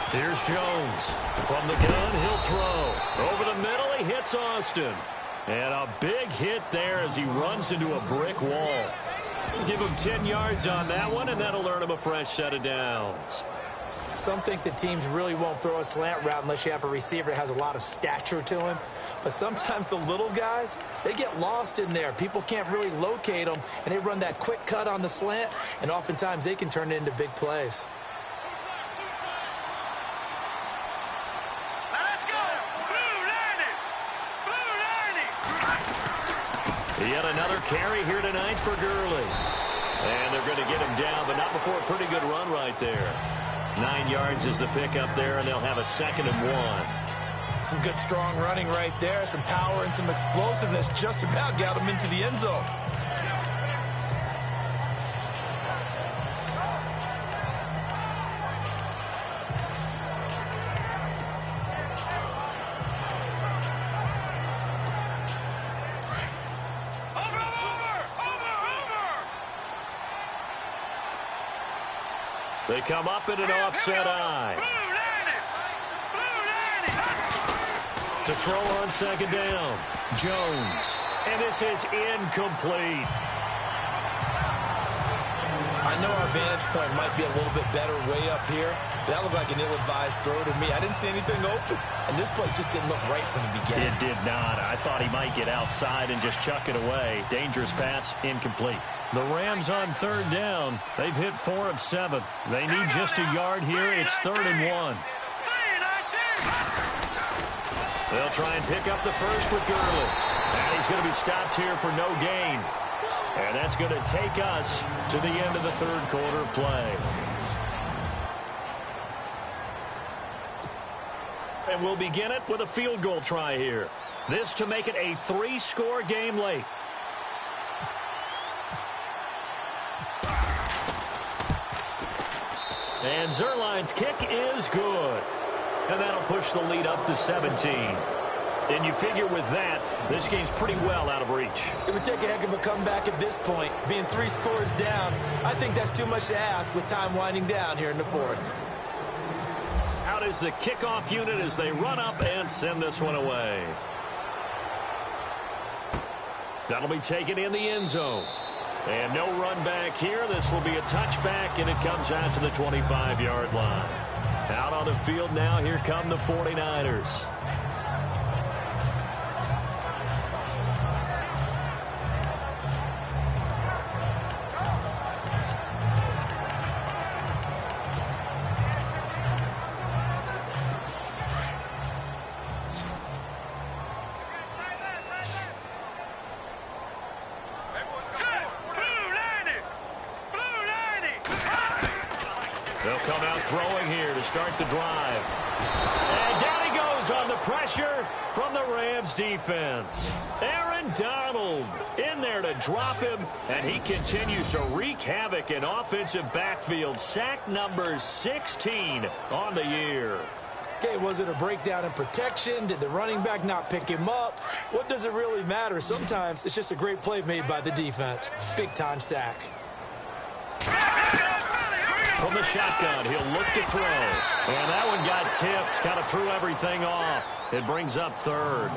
Here's Jones. From the gun, he'll throw. Over the middle, he hits Austin. And a big hit there as he runs into a brick wall. Give him 10 yards on that one, and that'll earn him a fresh set of downs. Some think the teams really won't throw a slant route unless you have a receiver that has a lot of stature to him. But sometimes the little guys, they get lost in there. People can't really locate them, and they run that quick cut on the slant, and oftentimes they can turn it into big plays. Yet another carry here tonight for Gurley. And they're going to get him down, but not before a pretty good run right there. 9 yards is the pickup there, and they'll have a 2nd and 1. Some good, strong running right there. Some power and some explosiveness just about got him into the end zone. They come up in an offset eye. To throw on 2nd down. Jones. And this is incomplete. I know our vantage point might be a little bit better way up here. That looked like an ill-advised throw to me. I didn't see anything open, and this play just didn't look right from the beginning. It did not. I thought he might get outside and just chuck it away. Dangerous pass, incomplete. The Rams on third down. They've hit 4 of 7. They need just a yard here. It's 3rd and 1. They'll try and pick up the first with Gurley. And he's going to be stopped here for no gain. And that's going to take us to the end of the third quarter play. And we'll begin it with a field goal try here. This to make it a 3-score game late. And Zuerlein's kick is good. And that'll push the lead up to 17. And you figure with that, this game's pretty well out of reach. It would take a heck of a comeback at this point. Being 3 scores down, I think that's too much to ask with time winding down here in the fourth. Out is the kickoff unit as they run up and send this one away. That'll be taken in the end zone. And no run back here. This will be a touchback, and it comes out to the 25-yard line. Out on the field now, here come the 49ers. They'll come out throwing here to start the drive. And down he goes on the pressure from the Rams defense. Aaron Donald in there to drop him, and he continues to wreak havoc in offensive backfield. Sack number 16 on the year. Okay, was it a breakdown in protection? Did the running back not pick him up? What does it really matter? Sometimes it's just a great play made by the defense. Big-time sack. From the shotgun, he'll look to throw. And that one got tipped, kind of threw everything off. It brings up third.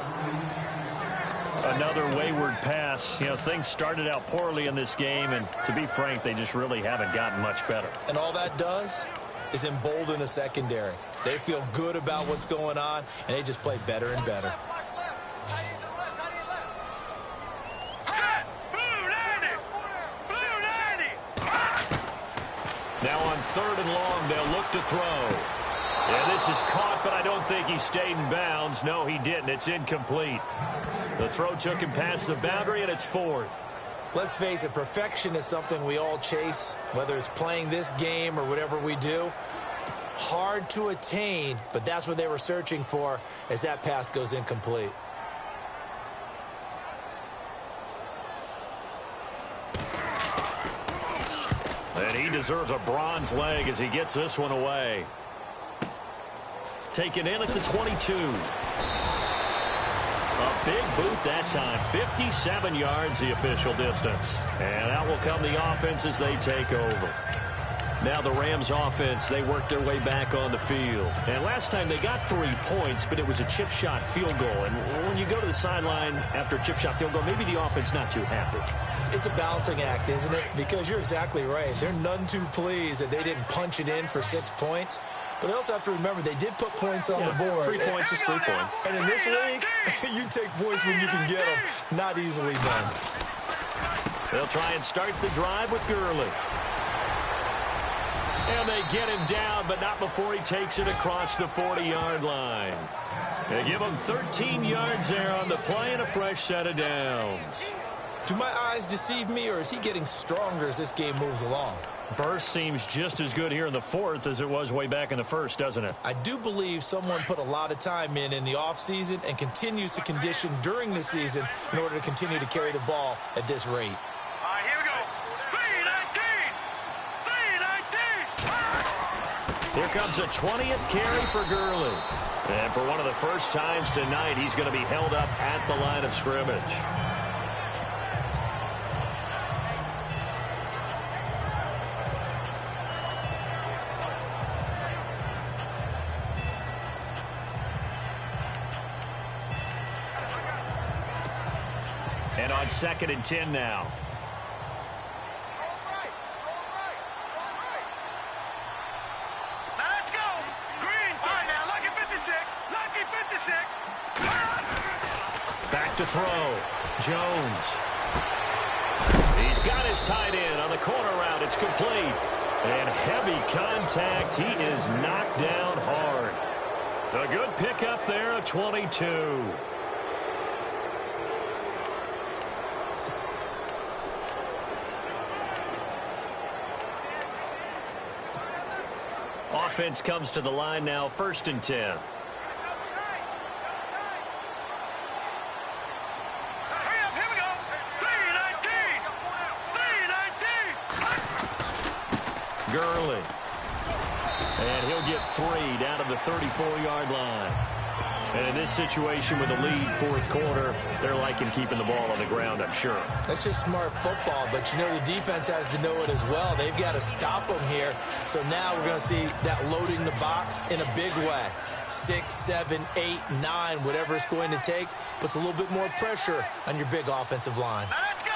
Another wayward pass. You know, things started out poorly in this game, and to be frank, they just really haven't gotten much better. And all that does is embolden a secondary. They feel good about what's going on, and they just play better and better. Now on 3rd and long, they'll look to throw. Yeah, this is caught, but I don't think he stayed in bounds. No, he didn't. It's incomplete. The throw took him past the boundary, and it's 4th. Let's face it, perfection is something we all chase, whether it's playing this game or whatever we do. Hard to attain, but that's what they were searching for as that pass goes incomplete. And he deserves a bronze leg as he gets this one away. Taken in at the 22. A big boot that time. 57 yards the official distance. And out will come the offense as they take over. Now the Rams offense, they work their way back on the field. And last time they got 3 points, but it was a chip shot field goal. And when you go to the sideline after a chip shot field goal, maybe the offense not too happy. It's a balancing act, isn't it? Because you're exactly right. They're none too pleased that they didn't punch it in for 6 points. But they also have to remember they did put points on the board. 3 points is 3 points. And in this league, you take points when you can get them. Not easily done. They'll try and start the drive with Gurley. And they get him down, but not before he takes it across the 40-yard line. They give him 13 yards there on the play and a fresh set of downs. Do my eyes deceive me, or is he getting stronger as this game moves along? Burst seems just as good here in the 4th as it was way back in the 1st, doesn't it? I do believe someone put a lot of time in the offseason and continues to condition during the season in order to continue to carry the ball at this rate. All right, here we go. 3-19. 3-19. Here comes a 20th carry for Gurley. And for one of the first times tonight, he's going to be held up at the line of scrimmage. And on 2nd and 10 now. to throw. Jones. He's got his tight end on the corner route. It's complete. And heavy contact. He is knocked down hard. A good pickup there, a 22. Offense comes to the line now, 1st and 10. Gurley. And he'll get 3 down to the 34-yard line. And in this situation with a lead 4th quarter, they're liking keeping the ball on the ground, I'm sure. That's just smart football, but you know the defense has to know it as well. They've got to stop them here. So now we're going to see that loading the box in a big way. 6, 7, 8, 9, whatever it's going to take, puts a little bit more pressure on your big offensive line. Now let's go.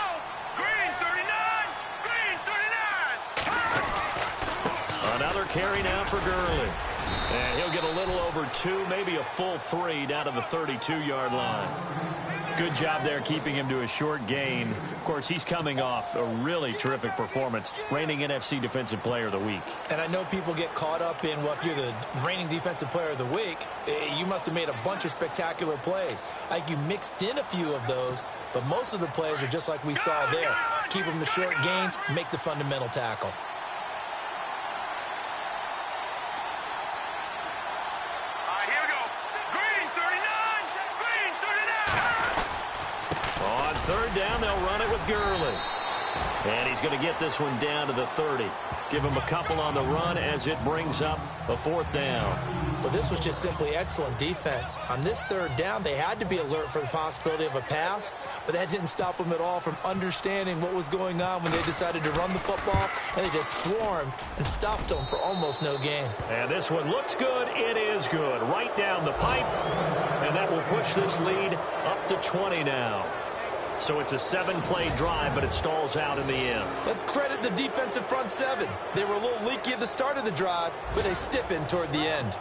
Green 39. Green 39. Another carry now for Gurley. And he'll get a little over 2, maybe a full 3 down to the 32-yard line. Good job there keeping him to a short gain. Of course, he's coming off a really terrific performance, reigning NFC Defensive Player of the Week. And I know people get caught up in, well, if you're the reigning Defensive Player of the Week, you must have made a bunch of spectacular plays. Like you mixed in a few of those, but most of the plays are just like we saw there. Keep them to short gains, make the fundamental tackle. Third down, they'll run it with Gurley. And he's going to get this one down to the 30. Give him a couple on the run as it brings up a 4th down. Well, this was just simply excellent defense. On this 3rd down, they had to be alert for the possibility of a pass, but that didn't stop them at all from understanding what was going on when they decided to run the football, and they just swarmed and stopped them for almost no gain. And this one looks good. It is good. Right down the pipe, and that will push this lead up to 20 now. So it's a 7-play drive, but it stalls out in the end. Let's credit the defensive front 7. They were a little leaky at the start of the drive, but they stiffened toward the end.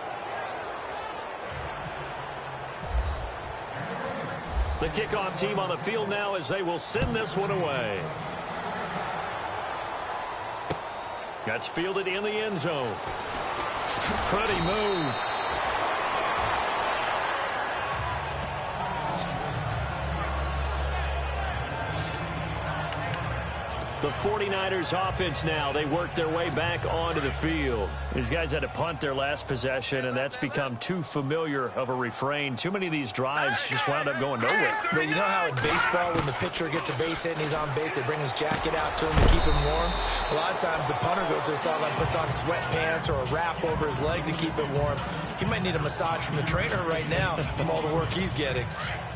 The kickoff team on the field now as they will send this one away. That's fielded in the end zone. Pretty move. The 49ers offense now, they work their way back onto the field. These guys had to punt their last possession, and that's become too familiar of a refrain. Too many of these drives just wound up going nowhere. But you know how in baseball, when the pitcher gets a base hit and he's on base, they bring his jacket out to him to keep him warm? A lot of times the punter goes to the sideline, puts on sweatpants or a wrap over his leg to keep it warm. He might need a massage from the trainer right now from all the work he's getting.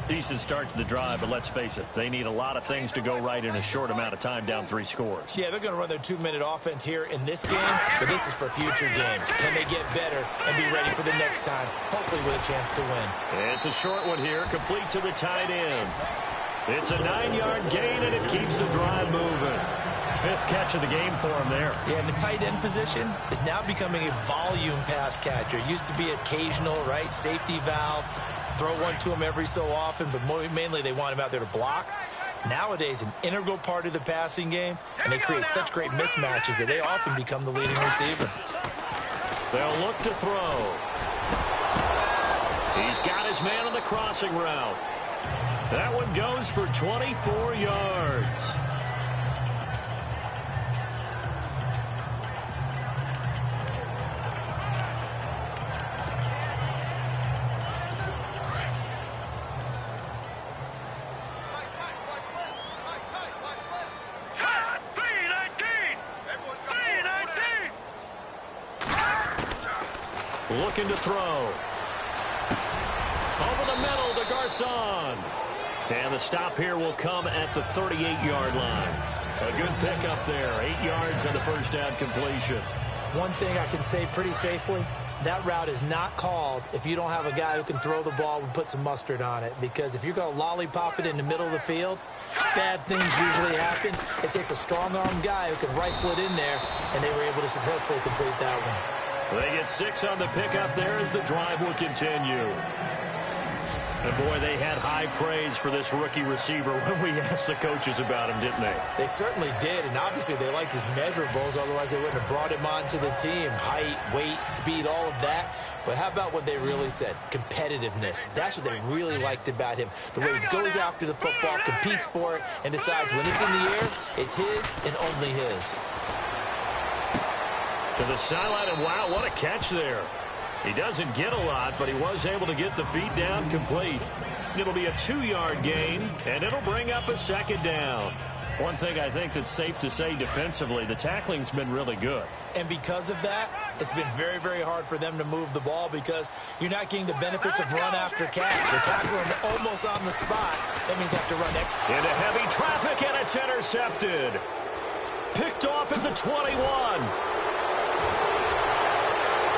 Decent start to the drive, but let's face it, they need a lot of things to go right in a short amount of time, down 3 scores. Yeah, they're going to run their 2-minute offense here in this game, but this is for future games. Can they get better and be ready for the next time, hopefully with a chance to win? It's a short one here, complete to the tight end. It's a 9-yard gain, and it keeps the drive moving. 5th catch of the game for him there. Yeah, and the tight end position is now becoming a volume pass catcher. It used to be occasional, right, safety valve. Throw one to him every so often, but mainly they want him out there to block. Nowadays, an integral part of the passing game, and they create such great mismatches that they often become the leading receiver. They'll look to throw. He's got his man on the crossing route. That one goes for 24 yards. Looking to throw. Over the middle to Garcon. And the stop here will come at the 38-yard line. A good pickup there. 8 yards on the first down completion. One thing I can say pretty safely, that route is not called if you don't have a guy who can throw the ball and put some mustard on it. Because if you're going to lollipop it in the middle of the field, bad things usually happen. It takes a strong-armed guy who can rifle it in there, and they were able to successfully complete that one. They get 6 on the pickup there as the drive will continue. And, boy, they had high praise for this rookie receiver when we asked the coaches about him, didn't they? They certainly did, and obviously they liked his measurables. Otherwise, they wouldn't have brought him onto the team. Height, weight, speed, all of that. But how about what they really said? Competitiveness. That's what they really liked about him. The way he goes after the football, competes for it, and decides when it's in the air, it's his and only his. To the sideline, and wow, what a catch there. He doesn't get a lot, but he was able to get the feet down complete. It'll be a 2-yard gain, and it'll bring up a second down. One thing I think that's safe to say defensively, the tackling's been really good. And because of that, it's been very, very hard for them to move the ball because you're not getting the benefits of run after catch. You're tackling them almost on the spot. That means you have to run extra. Into heavy traffic, and it's intercepted. Picked off at the 21.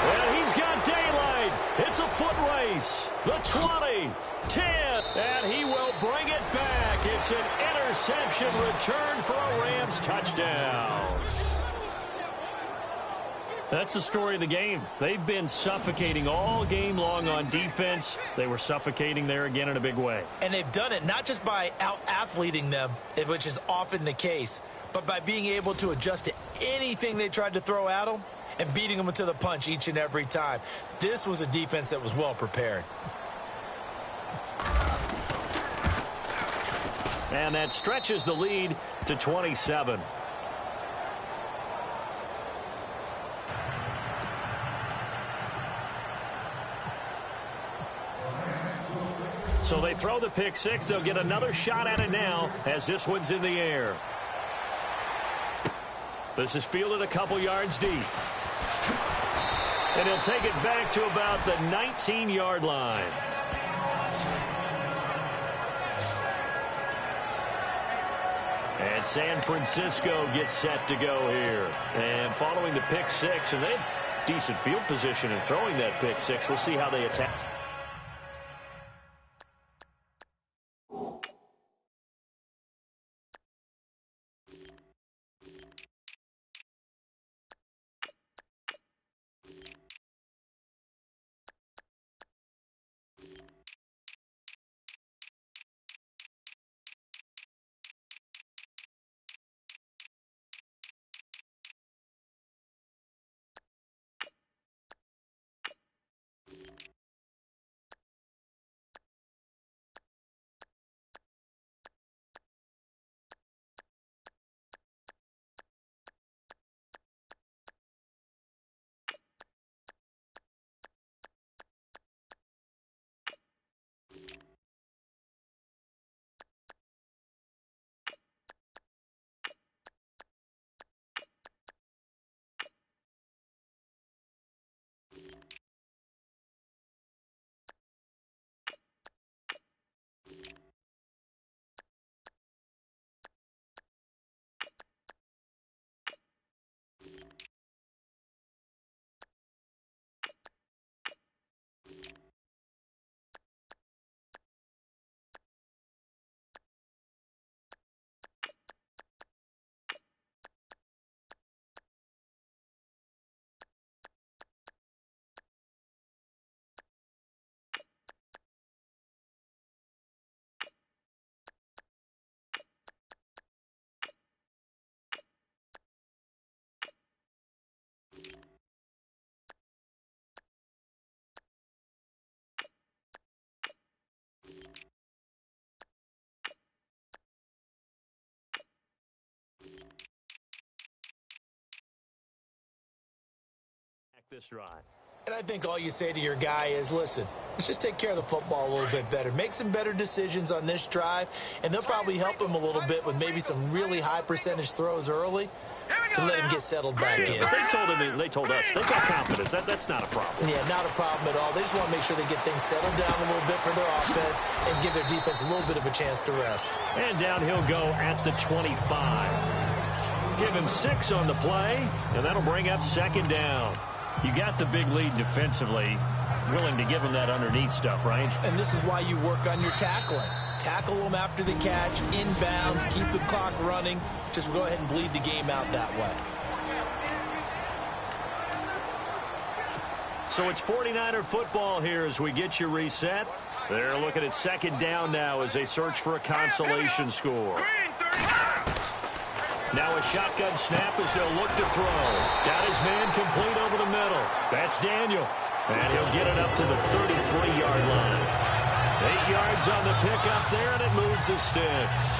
And he's got daylight. It's a foot race. The 20, 10, and he will bring it back. It's an interception return for a Rams touchdown. That's the story of the game. They've been suffocating all game long on defense. They were suffocating there again in a big way. And they've done it not just by out-athleting them, which is often the case, but by being able to adjust to anything they tried to throw at them and beating them to the punch each and every time. This was a defense that was well prepared. And that stretches the lead to 27. So they throw the pick six. They'll get another shot at it now as this one's in the air. This is fielded a couple yards deep. And he'll take it back to about the 19-yard line. And San Francisco gets set to go here. And following the pick six, and they had decent field position in throwing that pick six. We'll see how they attack. This drive. And I think all you say to your guy is, listen, let's just take care of the football a little bit better. Make some better decisions on this drive, and they'll probably help him a little bit with maybe some really high percentage throws early to let him get settled back in. They told us they've got confidence. That's not a problem. Yeah, not a problem at all. They just want to make sure they get things settled down a little bit for their offense and give their defense a little bit of a chance to rest. And down he'll go at the 25. Give him 6 on the play, and that'll bring up second down. You got the big lead defensively, willing to give him that underneath stuff, right? And this is why you work on your tackling. Tackle them after the catch, inbounds, keep the clock running. Just go ahead and bleed the game out that way. So it's 49er football here as we get you reset. They're looking at second down now as they search for a consolation score. Green 35. Now a shotgun snap as they'll look to throw. Got his man complete over the middle. That's Daniel. And he'll get it up to the 33-yard line. 8 yards on the pickup there, and it moves the sticks.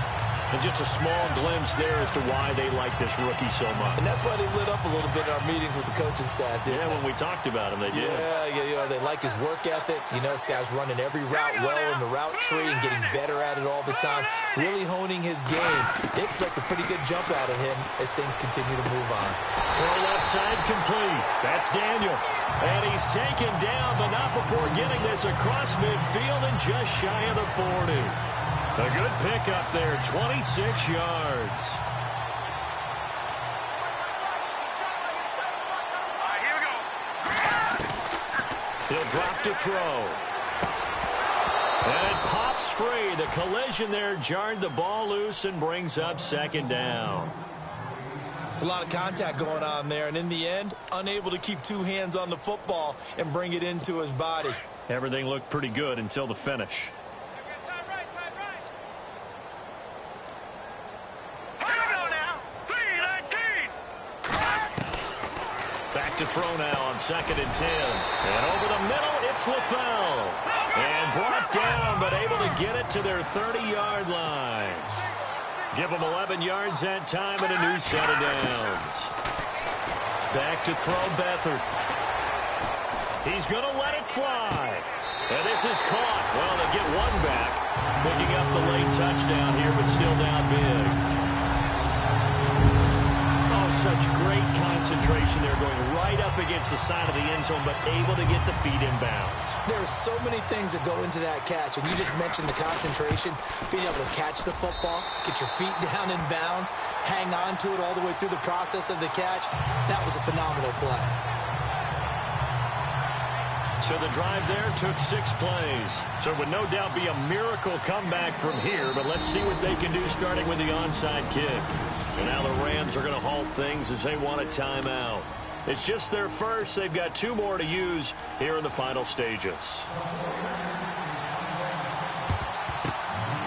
And just a small glimpse there as to why they like this rookie so much. And that's why they lit up a little bit in our meetings with the coaching staff, didn't they? When we talked about him, they did. Yeah, they like his work ethic. This guy's running every route well in the route tree and getting better at it all the time, really honing his game. They expect a pretty good jump out of him as things continue to move on. Throw left side complete. That's Daniel. And he's taken down, but not before getting this across midfield and just shy of the 40. A good pickup there, 26 yards. Here we go. He'll drop to throw. And it pops free. The collision there jarred the ball loose and brings up second down. It's a lot of contact going on there, and in the end, unable to keep two hands on the football and bring it into his body. Everything looked pretty good until the finish. Back to throw now on 2nd and 10. And over the middle, it's LaFell. And brought down, but able to get it to their 30-yard line. Give them 11 yards that time and a new set of downs. Back to throw Beathard. He's going to let it fly. And this is caught. Well, they get one back. Picking up the late touchdown here, but still down big. Such great concentration there, going right up against the side of the end zone, but able to get the feet inbounds. There's so many things that go into that catch, and you just mentioned the concentration, being able to catch the football, get your feet down in bounds, hang on to it all the way through the process of the catch. That was a phenomenal play. So the drive there took 6 plays. So it would no doubt be a miracle comeback from here, but let's see what they can do starting with the onside kick. And now the Rams are going to halt things as they want a timeout. It's just their first. They've got 2 more to use here in the final stages.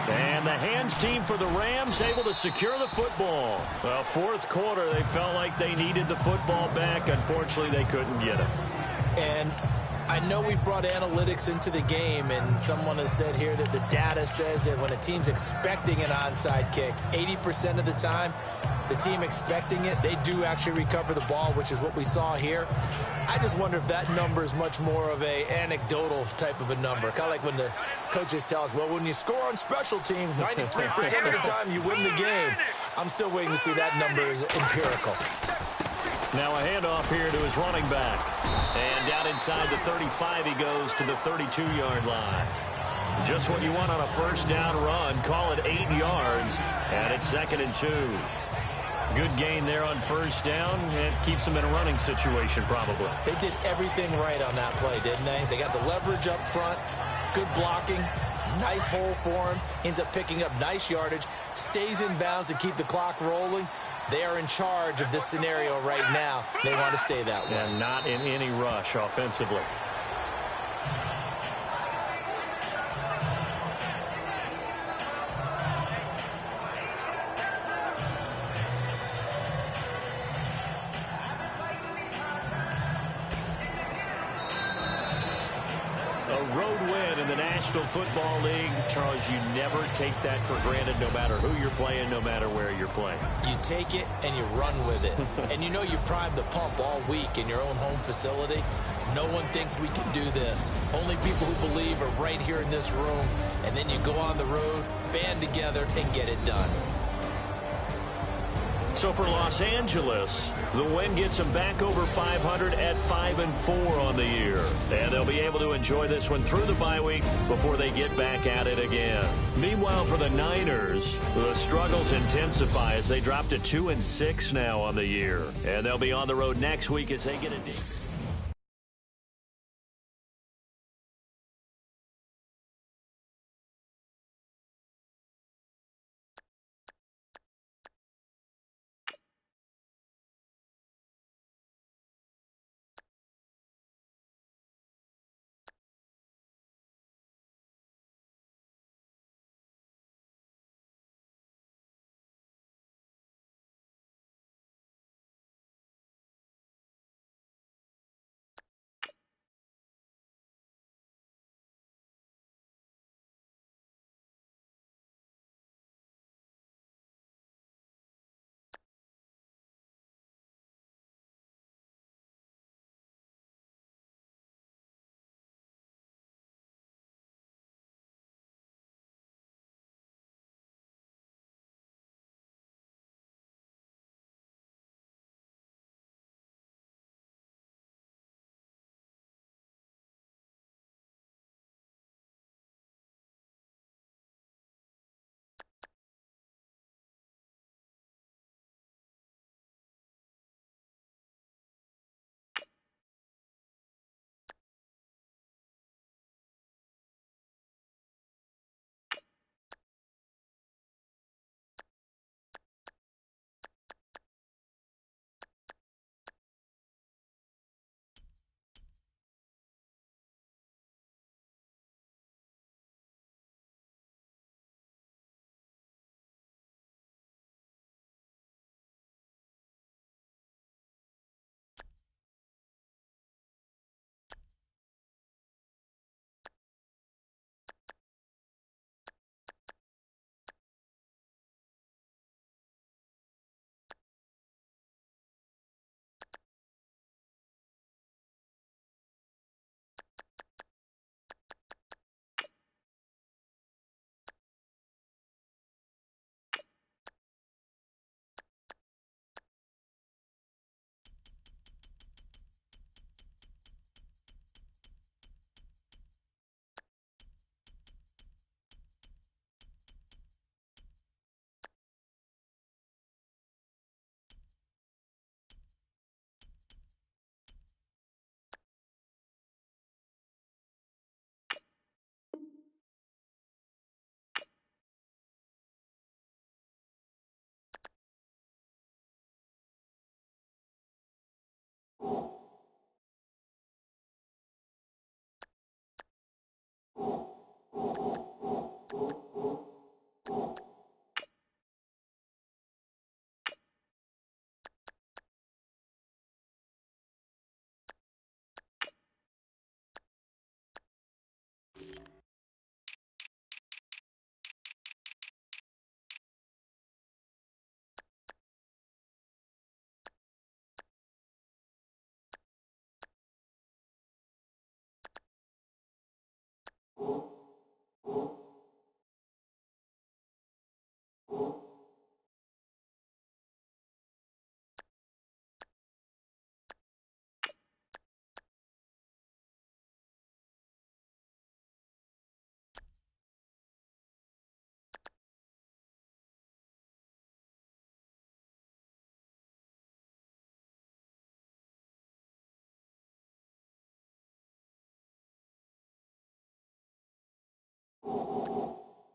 And the hands team for the Rams able to secure the football. Well, 4th quarter, they felt like they needed the football back. Unfortunately, they couldn't get it. And I know we brought analytics into the game, and someone has said here that the data says that when a team's expecting an onside kick, 80% of the time, the team expecting it, they do actually recover the ball, which is what we saw here. I just wonder if that number is much more of a anecdotal type of a number. Kind of like when the coaches tell us, well, when you score on special teams, 93% of the time you win the game. I'm still waiting to see that number is empirical. Now a handoff here to his running back. And down inside the 35, he goes to the 32-yard line. Just what you want on a first down run. Call it 8 yards. And it's 2nd and 2. Good gain there on first down. It keeps them in a running situation probably. They did everything right on that play, didn't they? They got the leverage up front, good blocking, nice hole for him, ends up picking up nice yardage, stays in bounds to keep the clock rolling. They are in charge of this scenario right now. They want to stay that way. And not in any rush offensively. A road win in the National Football League. Charles, you never take that for granted no matter who you're playing, no matter where you're playing. You take it and you run with it. And you know you primed the pump all week in your own home facility. No one thinks we can do this. Only people who believe are right here in this room. And then you go on the road, band together, and get it done. So for Los Angeles, the win gets them back over 500 at 5-4 on the year. And they'll be able to enjoy this one through the bye week before they get back at it again. Meanwhile, for the Niners, the struggles intensify as they drop to 2-6 now on the year. And they'll be on the road next week as they get a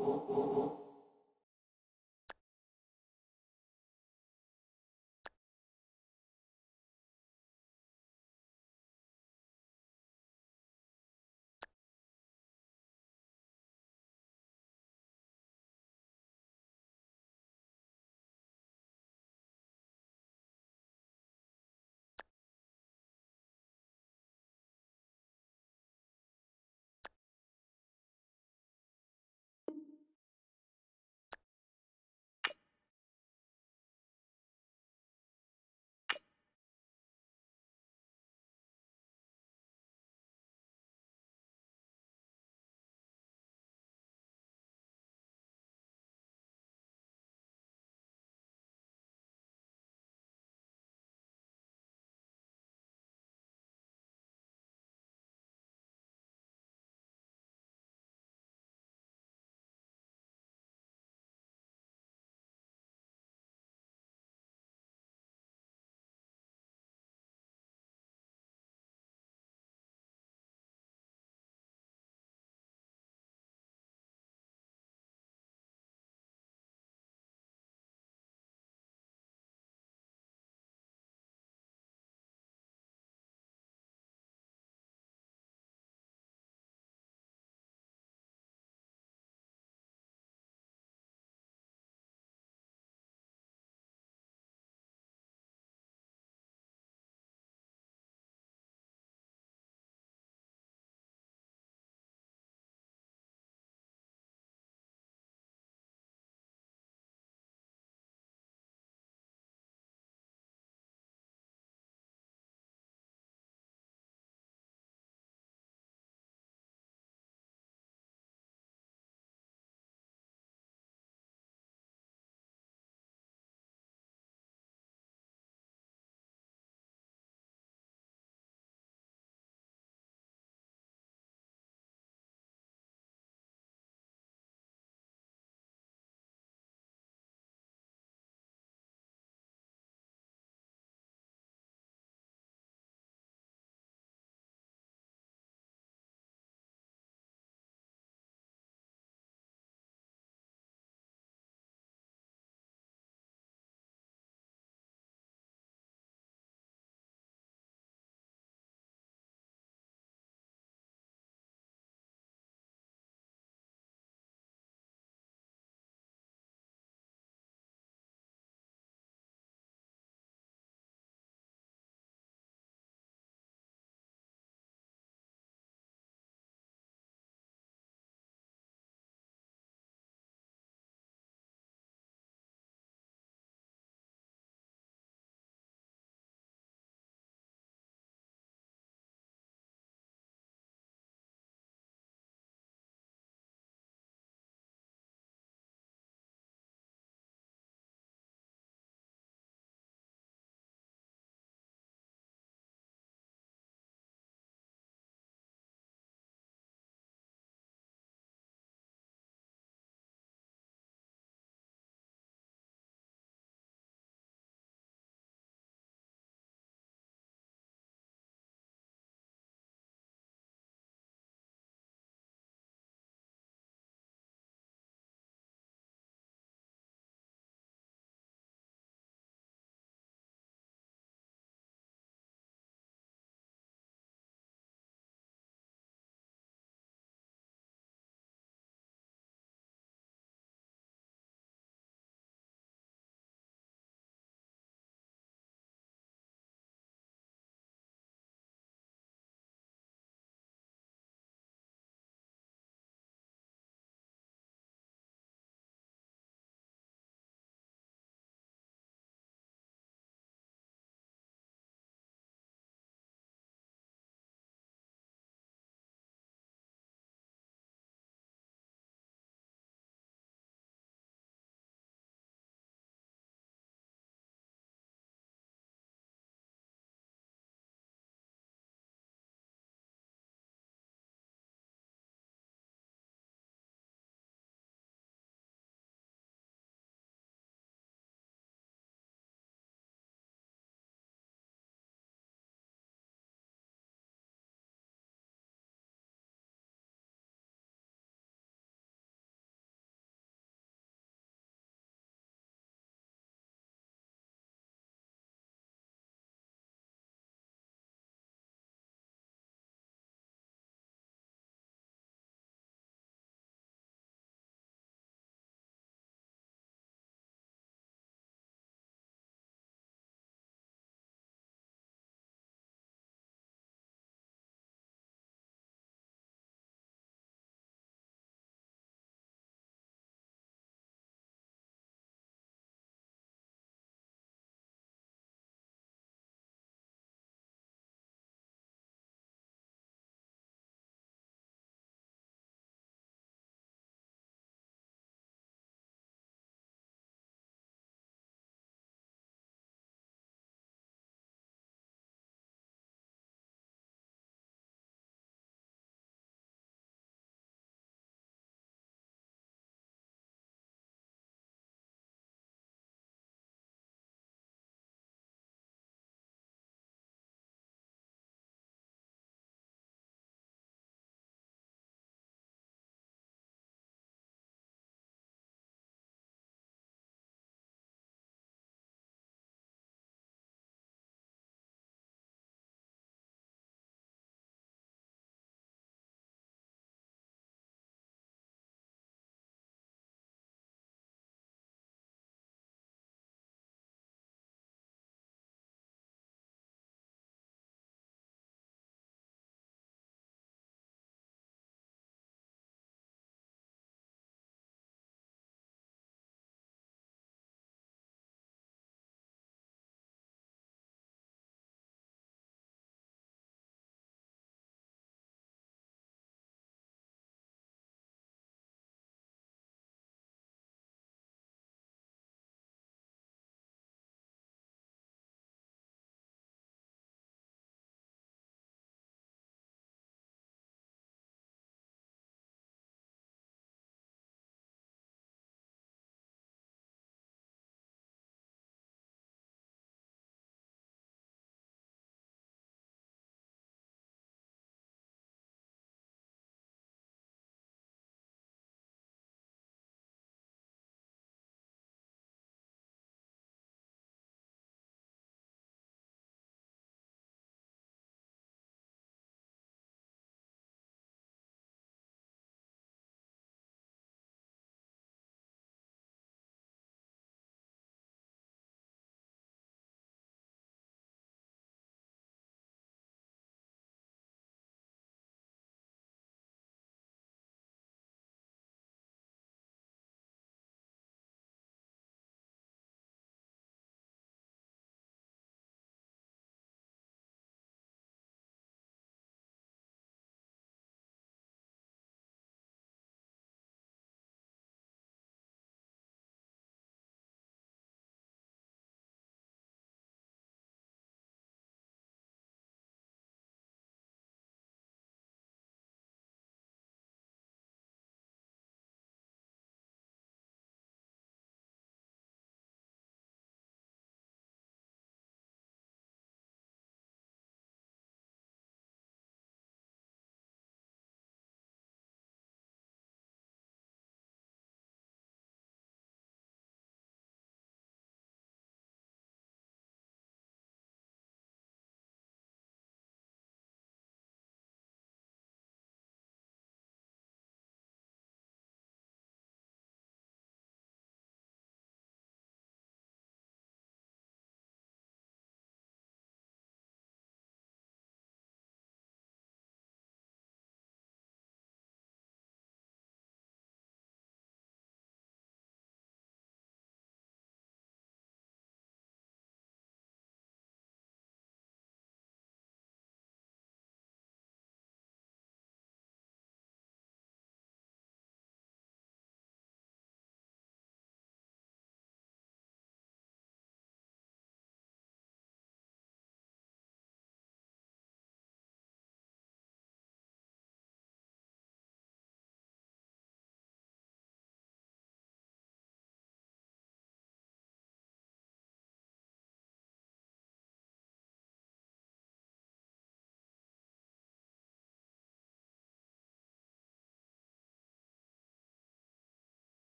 Three.